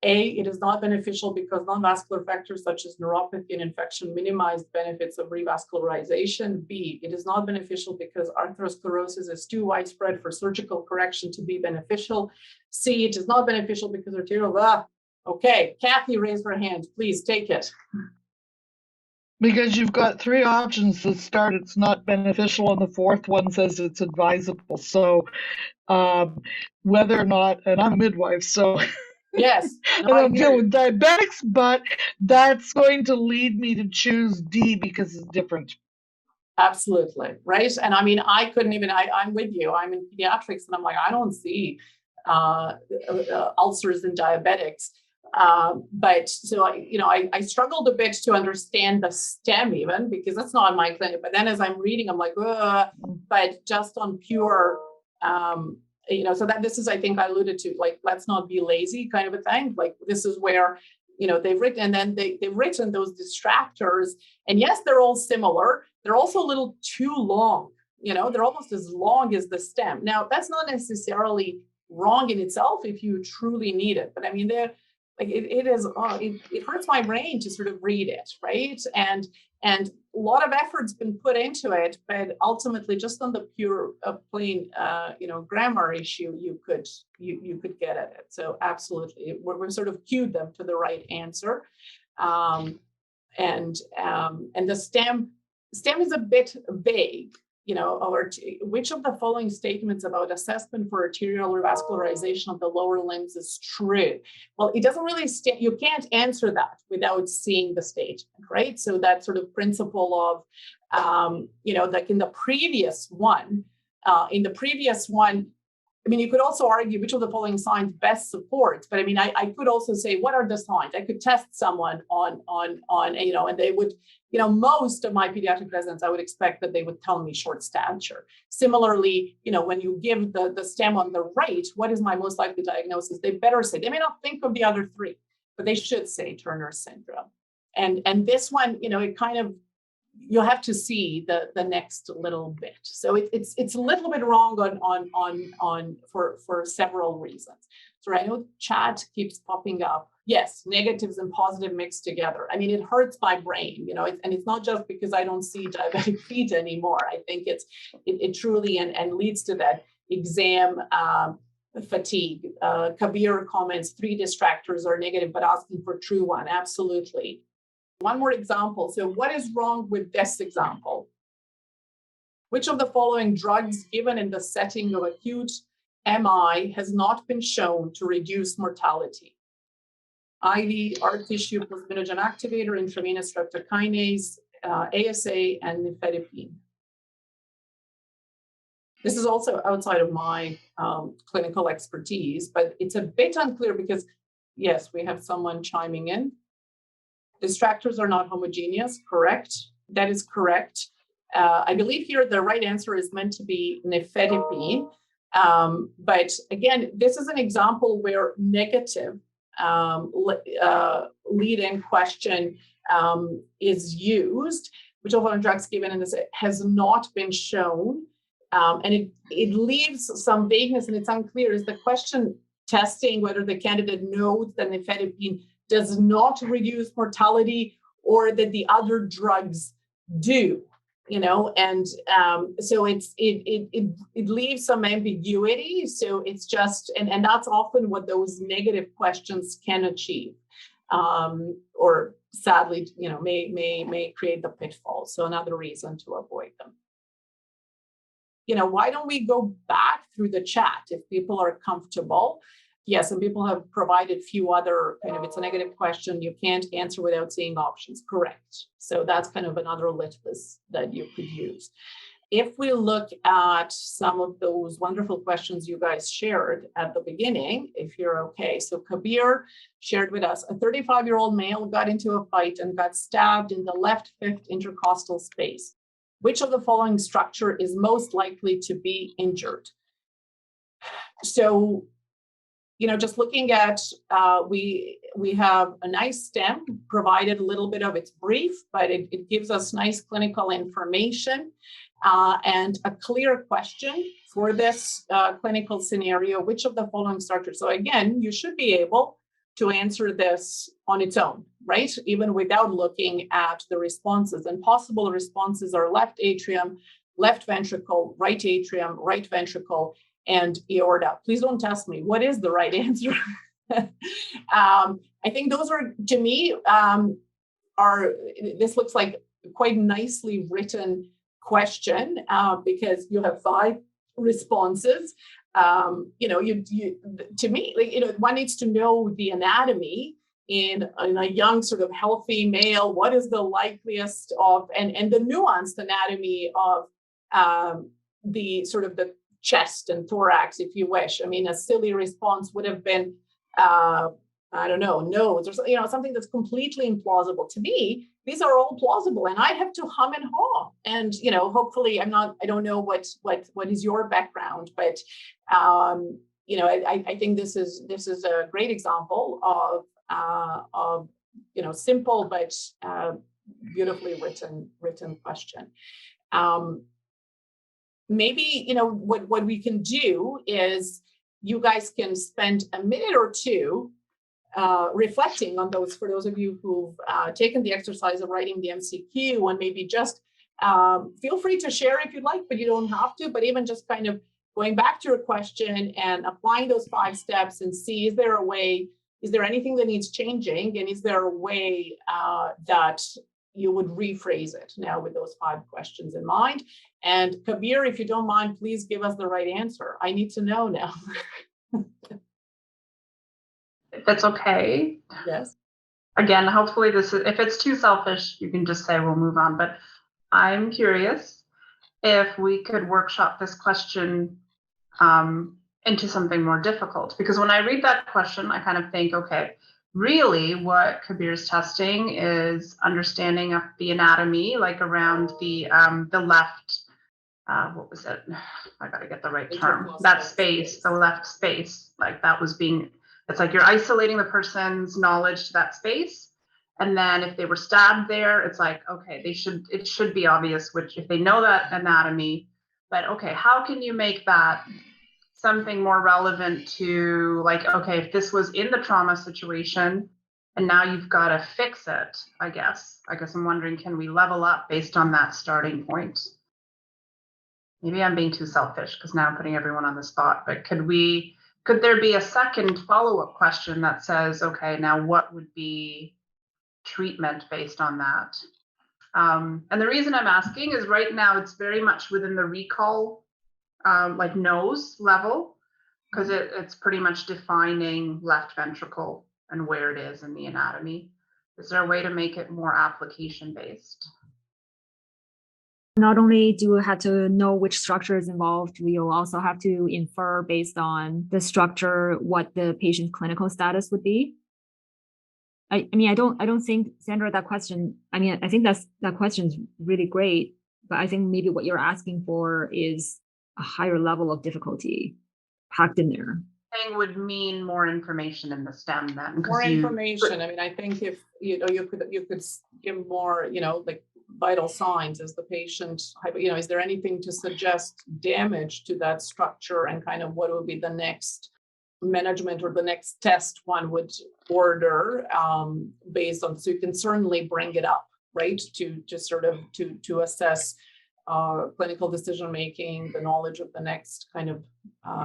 A, it is not beneficial because non-vascular factors such as neuropathy and infection minimize benefits of revascularization. B, it is not beneficial because arthrosclerosis is too widespread for surgical correction to be beneficial. C, it is not beneficial because arterial, okay, Kathy raised her hand, please take it. Because you've got three options that start, it's not beneficial, and the fourth one says it's advisable. So whether or not, and I'm a midwife, so yes, I don't deal with diabetics, but that's going to lead me to choose D because it's different. Absolutely, right? And I mean, I couldn't even, I'm with you, I'm in pediatrics, and I'm like, I don't see ulcers in diabetics. But so I struggled a bit to understand the stem even, because that's not my clinic. But then as I'm reading, I'm like, but just on pure, so that this is, I think I alluded to, like, let's not be lazy kind of a thing. Like, this is where, they've written, and then they've written those distractors. And yes, they're all similar. They're also a little too long. They're almost as long as the stem. Now, that's not necessarily wrong in itself if you truly need it. But I mean, they're like, it hurts my brain to sort of read it, right? And a lot of effort's been put into it, but ultimately, just on the pure plain grammar issue, you could get at it. So absolutely, we're sort of cued them to the right answer, and the stem is a bit vague. Or which of the following statements about assessment for arterial revascularization of the lower limbs is true? Well, it doesn't really you can't answer that without seeing the statement, right? So that sort of principle of, like in the previous one, I mean, you could also argue which of the following signs best supports, but I mean, I could also say, what are the signs? I could test someone on, and they would, most of my pediatric residents, I would expect that they would tell me short stature. Similarly, when you give the stem on the right, what is my most likely diagnosis? They better say, they may not think of the other three, but they should say Turner syndrome. And this one, it kind of, you'll have to see the next little bit. So it's a little bit wrong for several reasons. So I know chat keeps popping up. Yes, negatives and positive mixed together. I mean, it hurts my brain, and it's not just because I don't see diabetic feet anymore. I think it truly and leads to that exam fatigue. Kabir comments, 3 distractors are negative, but asking for true one. Absolutely. One more example. So what is wrong with this example? Which of the following drugs given in the setting of acute MI has not been shown to reduce mortality? IV, art tissue plasminogen activator, intravenous streptokinase, ASA, and nifedipine. This is also outside of my clinical expertise, but it's a bit unclear because, yes, we have someone chiming in. Distractors are not homogeneous, correct? That is correct. I believe here the right answer is meant to be nifedipine. But again, this is an example where negative lead-in question is used, which of the drugs given in this has not been shown And it leaves some vagueness and it's unclear. Is the question testing whether the candidate knows that nifedipine does not reduce mortality or that the other drugs do? And so it leaves some ambiguity. So it's just, and that's often what those negative questions can achieve, or sadly, may create the pitfall. So another reason to avoid them. Why don't we go back through the chat if people are comfortable? Yes, and people have provided few other it's a negative question, you can't answer without seeing options. Correct. So that's kind of another litmus that you could use. If we look at some of those wonderful questions you guys shared at the beginning, if you're okay. So Kabir shared with us, a 35-year-old male got into a fight and got stabbed in the left fifth intercostal space. Which of the following structure is most likely to be injured? So, just looking at, we have a nice stem, provided a little bit of its brief, but it gives us nice clinical information and a clear question for this clinical scenario. Which of the following structures? So again, you should be able to answer this on its own, right? Even without looking at the responses. And possible responses are left atrium, left ventricle, right atrium, right ventricle, and aorta. Please don't test me. What is the right answer? I think those are, to me, this looks like quite nicely written question because you have 5 responses. To me, one needs to know the anatomy in a young sort of healthy male. What is the likeliest of, and the nuanced anatomy of the sort of the chest and thorax, if you wish. I mean, a silly response would have been, I don't know, nose, or something that's completely implausible. To me, these are all plausible, and I have to hum and haw. And hopefully, I don't know what is your background, but I think this is a great example of simple but beautifully written question. Maybe what we can do is you guys can spend a minute or two reflecting on those, for those of you who've taken the exercise of writing the MCQ, and maybe just feel free to share if you'd like, but you don't have to, but even just kind of going back to your question and applying those 5 steps and see, is there anything that needs changing? And is there a way that you would rephrase it now with those 5 questions in mind? And Kabir, if you don't mind, please give us the right answer. I need to know now. If it's okay. Yes. Again, hopefully this is, if it's too selfish, you can just say we'll move on. But I'm curious if we could workshop this question into something more difficult. Because when I read that question, I kind of think, okay, really what Kabir's testing is understanding of the anatomy, like around the left, what was it? I gotta get the right term. That space, the left space, like that was being, it's like you're isolating the person's knowledge to that space. And then if they were stabbed there, it's like, okay, it should be obvious which, if they know that anatomy, but okay, how can you make that something more relevant to, like, okay, if this was in the trauma situation and now you've got to fix it, I guess I'm wondering, can we level up based on that starting point? Maybe I'm being too selfish because now I'm putting everyone on the spot, but could there be a second follow-up question that says, okay, now what would be treatment based on that? And the reason I'm asking is right now it's very much within the recall, like nose level, because it's pretty much defining left ventricle and where it is in the anatomy. Is there a way to make it more application based? Not only do we have to know which structure is involved, we'll also have to infer based on the structure what the patient's clinical status would be. I don't think, Sandra, that question, I think that question is really great, but I think maybe what you're asking for is a higher level of difficulty packed in there. Thing would mean more information in the STEM then. More information. I think if you could give more, like vital signs? Is the patient, is there anything to suggest damage to that structure, and kind of what would be the next management or the next test one would order based on, so you can certainly bring it up, right, to sort of to assess clinical decision making, the knowledge of the next kind of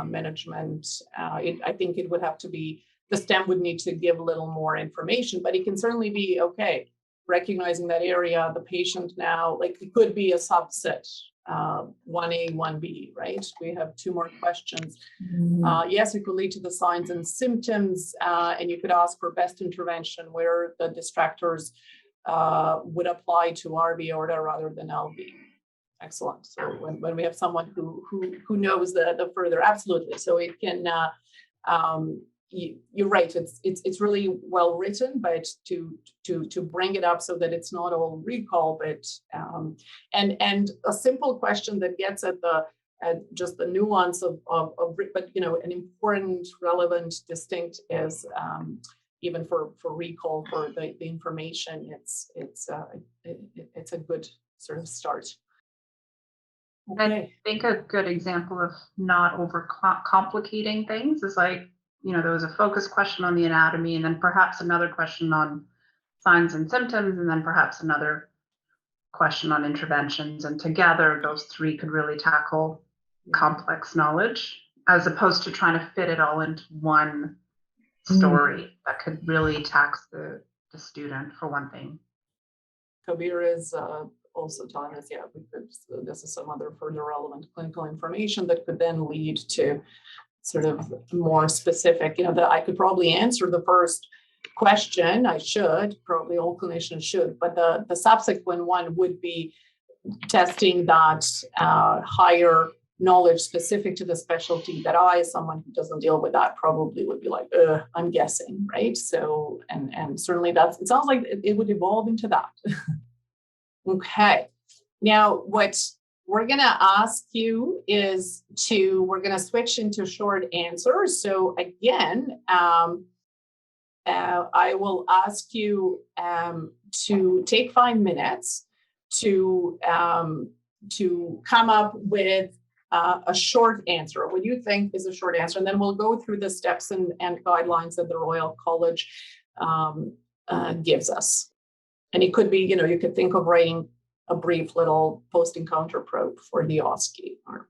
management. I think it would have to be, the STEM would need to give a little more information, but it can certainly be okay, recognizing that area, the patient now, like it could be a subset, 1A, 1B, right? We have 2 more questions. Yes, it could lead to the signs and symptoms, and you could ask for best intervention where the distractors would apply to RV aorta rather than LV. Excellent. So when we have someone who knows the further, absolutely. So it can, you're right. It's really well written, but to bring it up so that it's not all recall, but and a simple question that gets at just the nuance of but an important, relevant, distinct is even for recall for the information. It's a good sort of start. Okay. I think a good example of not over complicating things is like, there was a focus question on the anatomy, and then perhaps another question on signs and symptoms, and then perhaps another question on interventions. And together, those 3 could really tackle complex knowledge, as opposed to trying to fit it all into one story that could really tax the student, for one thing. Kabir is also telling us, this is some other further relevant clinical information that could then lead to sort of more specific, that I could probably answer the first question. I should, probably all clinicians should, but the subsequent one would be testing that higher knowledge specific to the specialty that I, as someone who doesn't deal with that, probably would be like, I'm guessing, right? So, and certainly it sounds like it would evolve into that. Okay. Now, what we're going to ask you is we're going to switch into short answers. So again, I will ask you to take 5 minutes to come up with a short answer. What you think is a short answer, and then we'll go through the steps and guidelines that the Royal College gives us. And it could be, you could think of writing a brief little post-encounter probe for the OSCE, or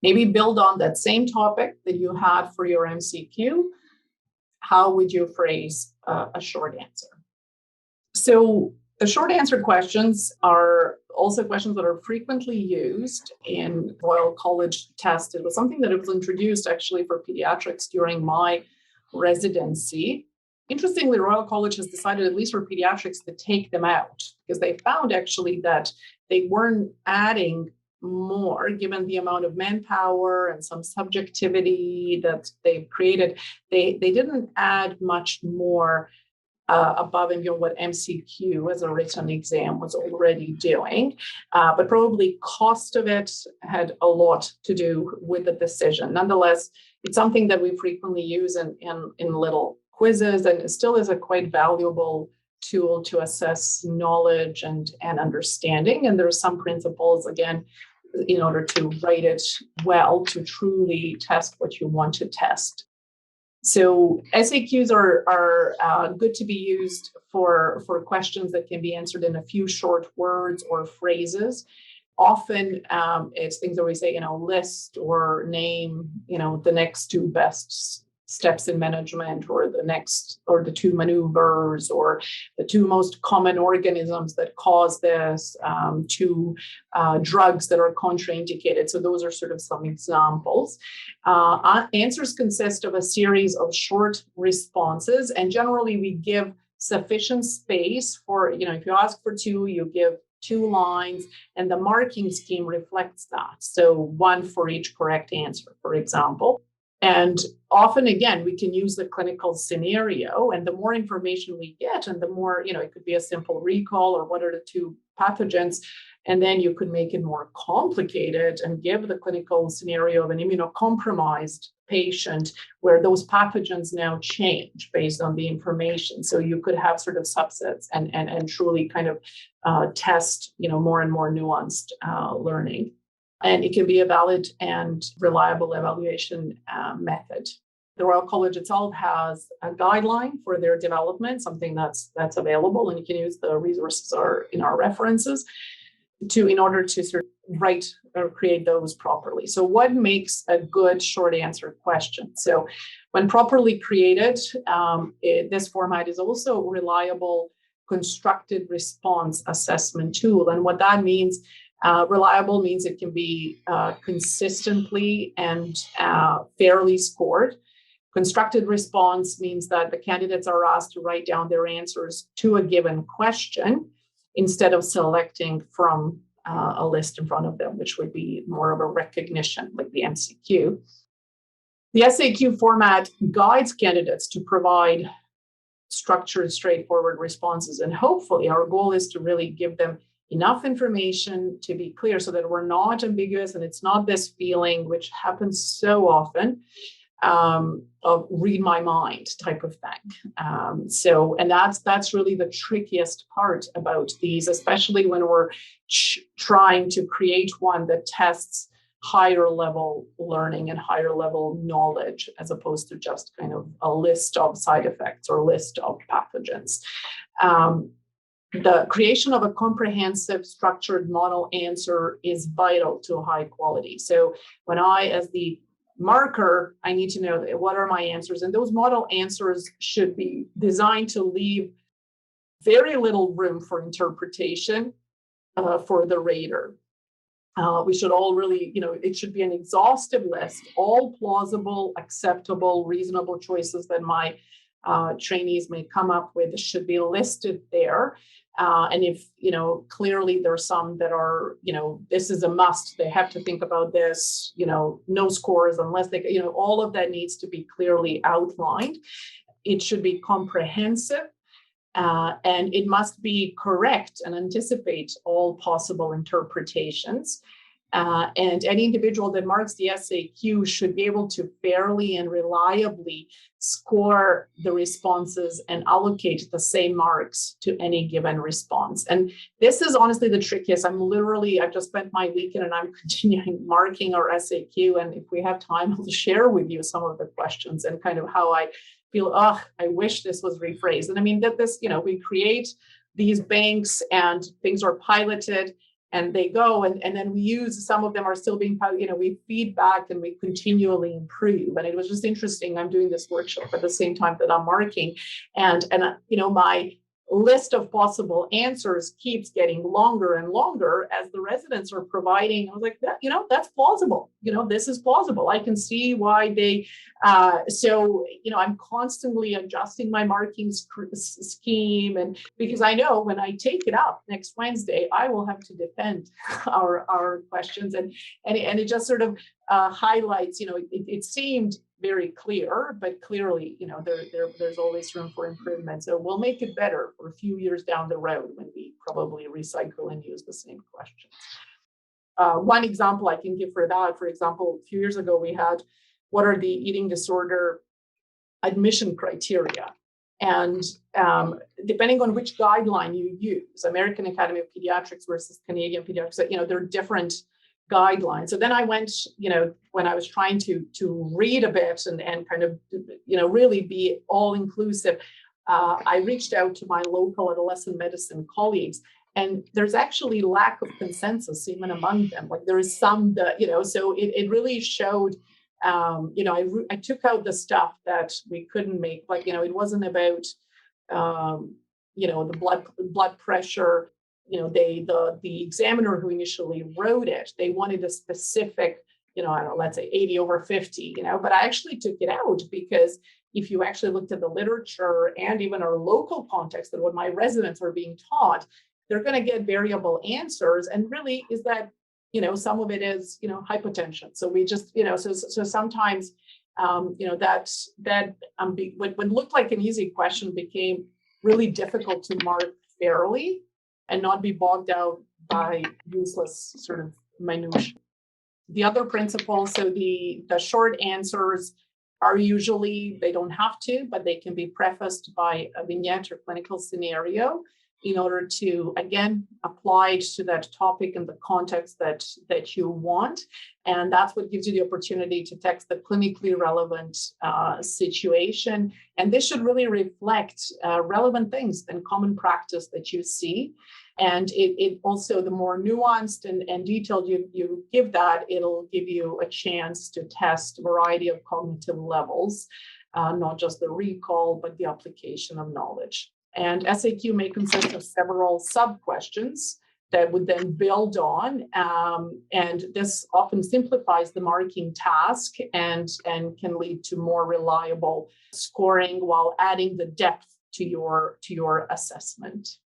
maybe build on that same topic that you had for your MCQ. How would you phrase a short answer? So the short answer questions are also questions that are frequently used in Royal College test. It was something that was introduced actually for pediatrics during my residency. Interestingly, Royal College has decided, at least for pediatrics, to take them out because they found actually that they weren't adding more, given the amount of manpower and some subjectivity that they've created. They didn't add much more above and beyond what MCQ as a written exam was already doing, but probably cost of it had a lot to do with the decision. Nonetheless, it's something that we frequently use in little quizzes, and it still is a quite valuable tool to assess knowledge and understanding. And there are some principles, again, in order to write it well, to truly test what you want to test. So SAQs are good to be used for questions that can be answered in a few short words or phrases. Often it's things that we say, list or name, the next 2 best steps in management, or the 2 maneuvers, or the 2 most common organisms that cause this, 2 drugs that are contraindicated. So those are sort of some examples. Answers consist of a series of short responses, and generally we give sufficient space for, if you ask for 2, you give 2 lines, and the marking scheme reflects that. So 1 for each correct answer, for example. And often, again, we can use the clinical scenario, and the more information we get, and the more, it could be a simple recall or what are the 2 pathogens, and then you could make it more complicated and give the clinical scenario of an immunocompromised patient where those pathogens now change based on the information. So you could have sort of subsets and truly kind of test, more and more nuanced learning. And it can be a valid and reliable evaluation method. The Royal College itself has a guideline for their development, something that's available, and you can use the resources are in our references in order to sort of write or create those properly. So what makes a good short answer question? So when properly created, this format is also a reliable constructed response assessment tool. And what that means, reliable means it can be consistently and fairly scored. Constructed response means that the candidates are asked to write down their answers to a given question instead of selecting from a list in front of them, which would be more of a recognition, like the MCQ. The SAQ format guides candidates to provide structured, straightforward responses. And hopefully our goal is to really give them enough information to be clear so that we're not ambiguous and it's not this feeling, which happens so often, of read my mind type of thing. And that's really the trickiest part about these, especially when we're trying to create one that tests higher level learning and higher level knowledge, as opposed to just kind of a list of side effects or list of pathogens. The creation of a comprehensive structured model answer is vital to high quality. So when I, as the marker, I need to know what are my answers, and those model answers should be designed to leave very little room for interpretation for the rater. We should all really, it should be an exhaustive list, all plausible, acceptable, reasonable choices that my trainees may come up with should be listed there. And if, clearly there's some that are, this is a must, they have to think about this, no scores unless they, all of that needs to be clearly outlined. It should be comprehensive. And it must be correct and anticipate all possible interpretations. And any individual that marks the SAQ should be able to fairly and reliably score the responses and allocate the same marks to any given response. And this is honestly the trickiest. I've just spent my weekend and I'm continuing marking our SAQ. And if we have time, I'll share with you some of the questions and kind of how I feel, I wish this was rephrased. And I mean, that this, we create these banks and things are piloted and they go and then we use, some of them are still being, we feed back and we continually improve. And it was just interesting. I'm doing this workshop at the same time that I'm marking and my list of possible answers keeps getting longer and longer as the residents are providing. I was like, that's plausible. This is plausible. I can see why they, I'm constantly adjusting my marking scheme. And because I know when I take it up next Wednesday, I will have to defend our questions. And it just sort of highlights, it seemed very clear, but clearly, there's always room for improvement. So we'll make it better for a few years down the road when we probably recycle and use the same questions. One example I can give for that, for example, a few years ago, we had, what are the eating disorder admission criteria? And depending on which guideline you use, American Academy of Pediatrics versus Canadian Pediatrics, there are different guidelines. So then I went, when I was trying to read a bit and kind of, really be all inclusive, I reached out to my local adolescent medicine colleagues, and there's actually lack of consensus even among them. Like there is some that, so it really showed, I took out the stuff that we couldn't make, like, it wasn't about, the blood pressure. The examiner who initially wrote it, they wanted a specific, I don't know, let's say 80 over 50, but I actually took it out because if you actually looked at the literature and even our local context and what my residents are being taught, they're going to get variable answers. And really is that, some of it is, hypotension. So we just, so sometimes, that what looked like an easy question became really difficult to mark fairly and not be bogged out by useless sort of minutiae. The other principle, so the short answers are usually, they don't have to, but they can be prefaced by a vignette or clinical scenario in order to, again, apply it to that topic and the context that you want. And that's what gives you the opportunity to text the clinically relevant situation. And this should really reflect relevant things and common practice that you see. And it also, the more nuanced and detailed you give that, it'll give you a chance to test a variety of cognitive levels, not just the recall, but the application of knowledge. And SAQ may consist of several sub-questions that would then build on. And this often simplifies the marking task and can lead to more reliable scoring while adding the depth to your assessment.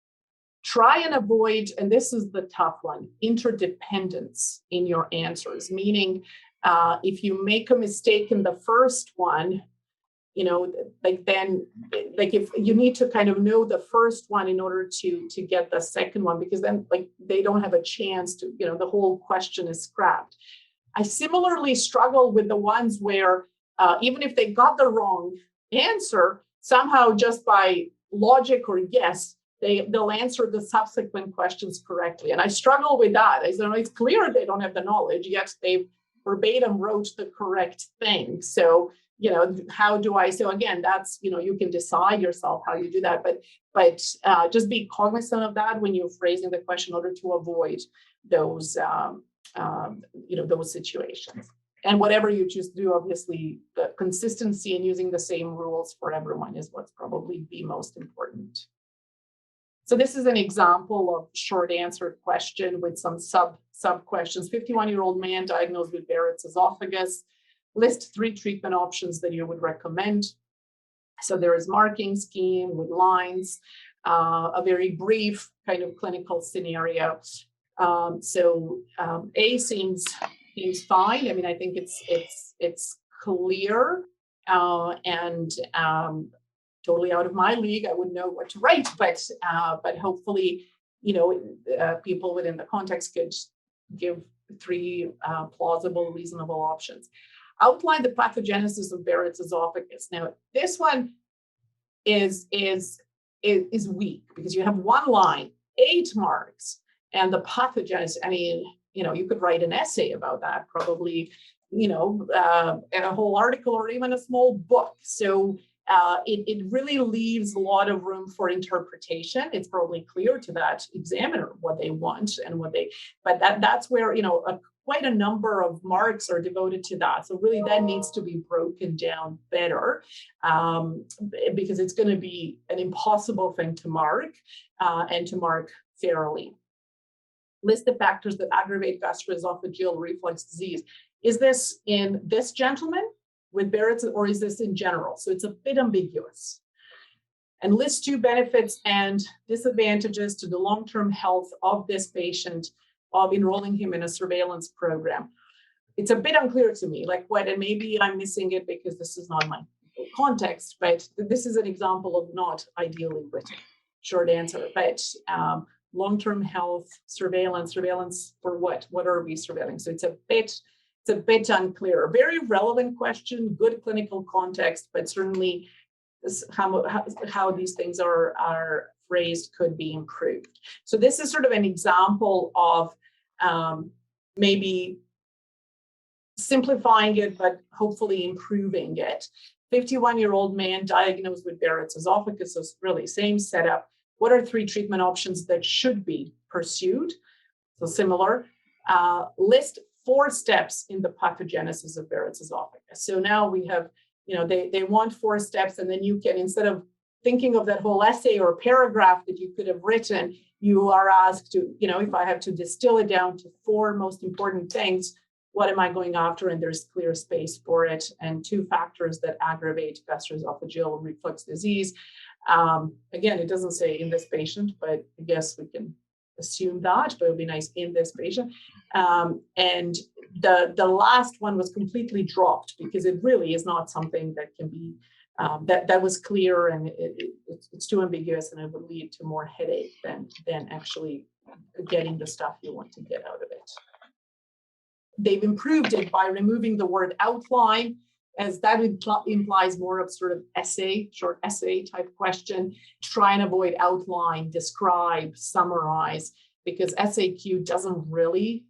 Try and avoid, and this is the tough one, interdependence in your answers, meaning if you make a mistake in the first one, if you need to kind of know the first one in order to get the second one, because then they don't have a chance to, the whole question is scrapped. I similarly struggle with the ones where even if they got the wrong answer, somehow just by logic or guess, they'll answer the subsequent questions correctly. And I struggle with that. It's clear they don't have the knowledge, yet they verbatim wrote the correct thing. So, how do I, so again, that's, you can decide yourself how you do that, but just be cognizant of that when you're phrasing the question in order to avoid those, those situations. And whatever you choose to do, obviously, the consistency in using the same rules for everyone is what's probably the most important. So this is an example of short answered question with some sub questions. 51-year-old man diagnosed with Barrett's esophagus. List 3 treatment options that you would recommend. So there is marking scheme with lines, a very brief kind of clinical scenario. A seems fine. I mean, I think it's clear and totally out of my league. I wouldn't know what to write, but hopefully, people within the context could give 3 plausible, reasonable options. Outline the pathogenesis of Barrett's esophagus. Now, this one is weak because you have 1 line, 8 marks, and the pathogenesis. I mean, you could write an essay about that, probably, and a whole article or even a small book. So it really leaves a lot of room for interpretation. It's probably clear to that examiner what they want and but that's where, quite a number of marks are devoted to that. So really that needs to be broken down better because it's going to be an impossible thing to mark and to mark fairly. List the factors that aggravate gastroesophageal reflux disease. Is this in this gentleman with Barrett's, or is this in general? So it's a bit ambiguous. And list 2 benefits and disadvantages to the long-term health of this patient of enrolling him in a surveillance program. It's a bit unclear to me, and maybe I'm missing it because this is not my context, but this is an example of not ideally written. Short answer, but long-term health surveillance for what? What are we surveilling? So it's a bit unclear. Very relevant question, good clinical context, but certainly how these things are phrased could be improved. So this is sort of an example of maybe simplifying it, but hopefully improving it. 51-year-old man diagnosed with Barrett's esophagus, so it's really same setup. What are 3 treatment options that should be pursued? So similar. List 4 steps in the pathogenesis of Barrett's esophagus. So now we have, they want 4 steps, and then you can, instead of thinking of that whole essay or paragraph that you could have written, you are asked to, if I have to distill it down to 4 most important things, what am I going after? And there's clear space for it. And 2 factors that aggravate gastroesophageal reflux disease. Again, it doesn't say in this patient, but I guess we can assume that, but it would be nice in this patient. And the last one was completely dropped because it really is not something that can be, that was clear, and it's too ambiguous, and it would lead to more headache than actually getting the stuff you want to get out of it. they've improved it by removing the word outline, as that implies more of sort of essay, short essay type question. Try and avoid outline, describe, summarize, because SAQ doesn't really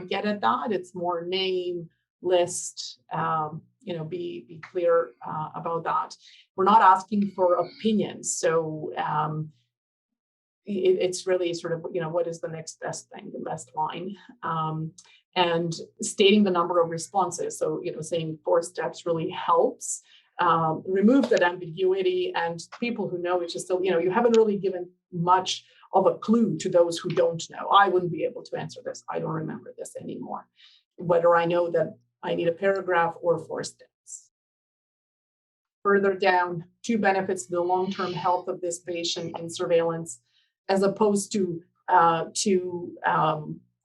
get at that. It's more name, list, be clear about that. We're not asking for opinions. So it's really sort of, what is the next best thing, the best line? And stating the number of responses. So, saying 4 steps really helps remove that ambiguity, and people who know, it's just still, you haven't really given much of a clue to those who don't know. I wouldn't be able to answer this. I don't remember this anymore. Whether I know that I need a paragraph or 4 steps. Further down, 2 benefits to the long-term health of this patient in surveillance, as opposed to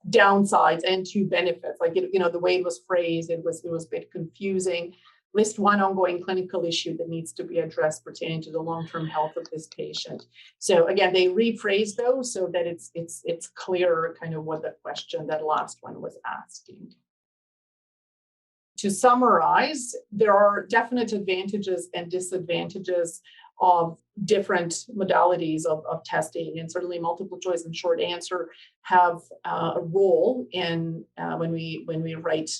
downsides and 2 benefits. Like, the way it was phrased, it was a bit confusing. List 1 ongoing clinical issue that needs to be addressed pertaining to the long-term health of this patient. So again, they rephrase those so that it's clearer kind of what the question, that last one, was asking. To summarize, there are definite advantages and disadvantages of different modalities of testing, and certainly multiple choice and short answer have a role in when we write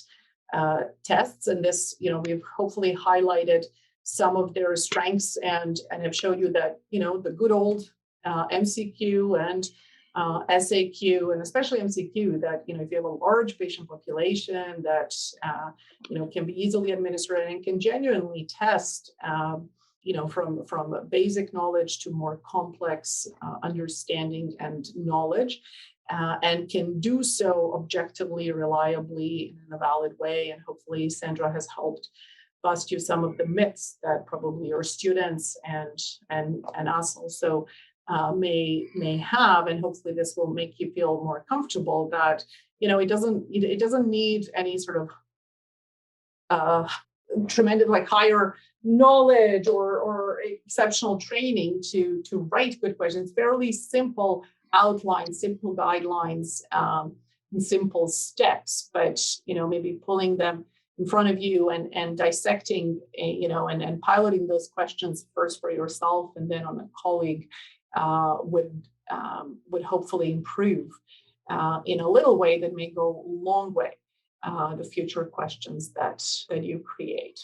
tests. And this, we've hopefully highlighted some of their strengths and have showed you that, the good old MCQ and SAQ, and especially MCQ, that, if you have a large patient population that, can be easily administered and can genuinely test, from basic knowledge to more complex understanding and knowledge, and can do so objectively, reliably, in a valid way. And hopefully Sandra has helped bust you some of the myths that probably your students and us also may have. And hopefully this will make you feel more comfortable that, it doesn't need any sort of tremendous, like, higher knowledge or exceptional training to write good questions. Fairly simple outlines, simple guidelines, and simple steps, but maybe pulling them in front of you and dissecting, and piloting those questions first for yourself and then on a colleague would hopefully improve in a little way that may go a long way the future questions that you create.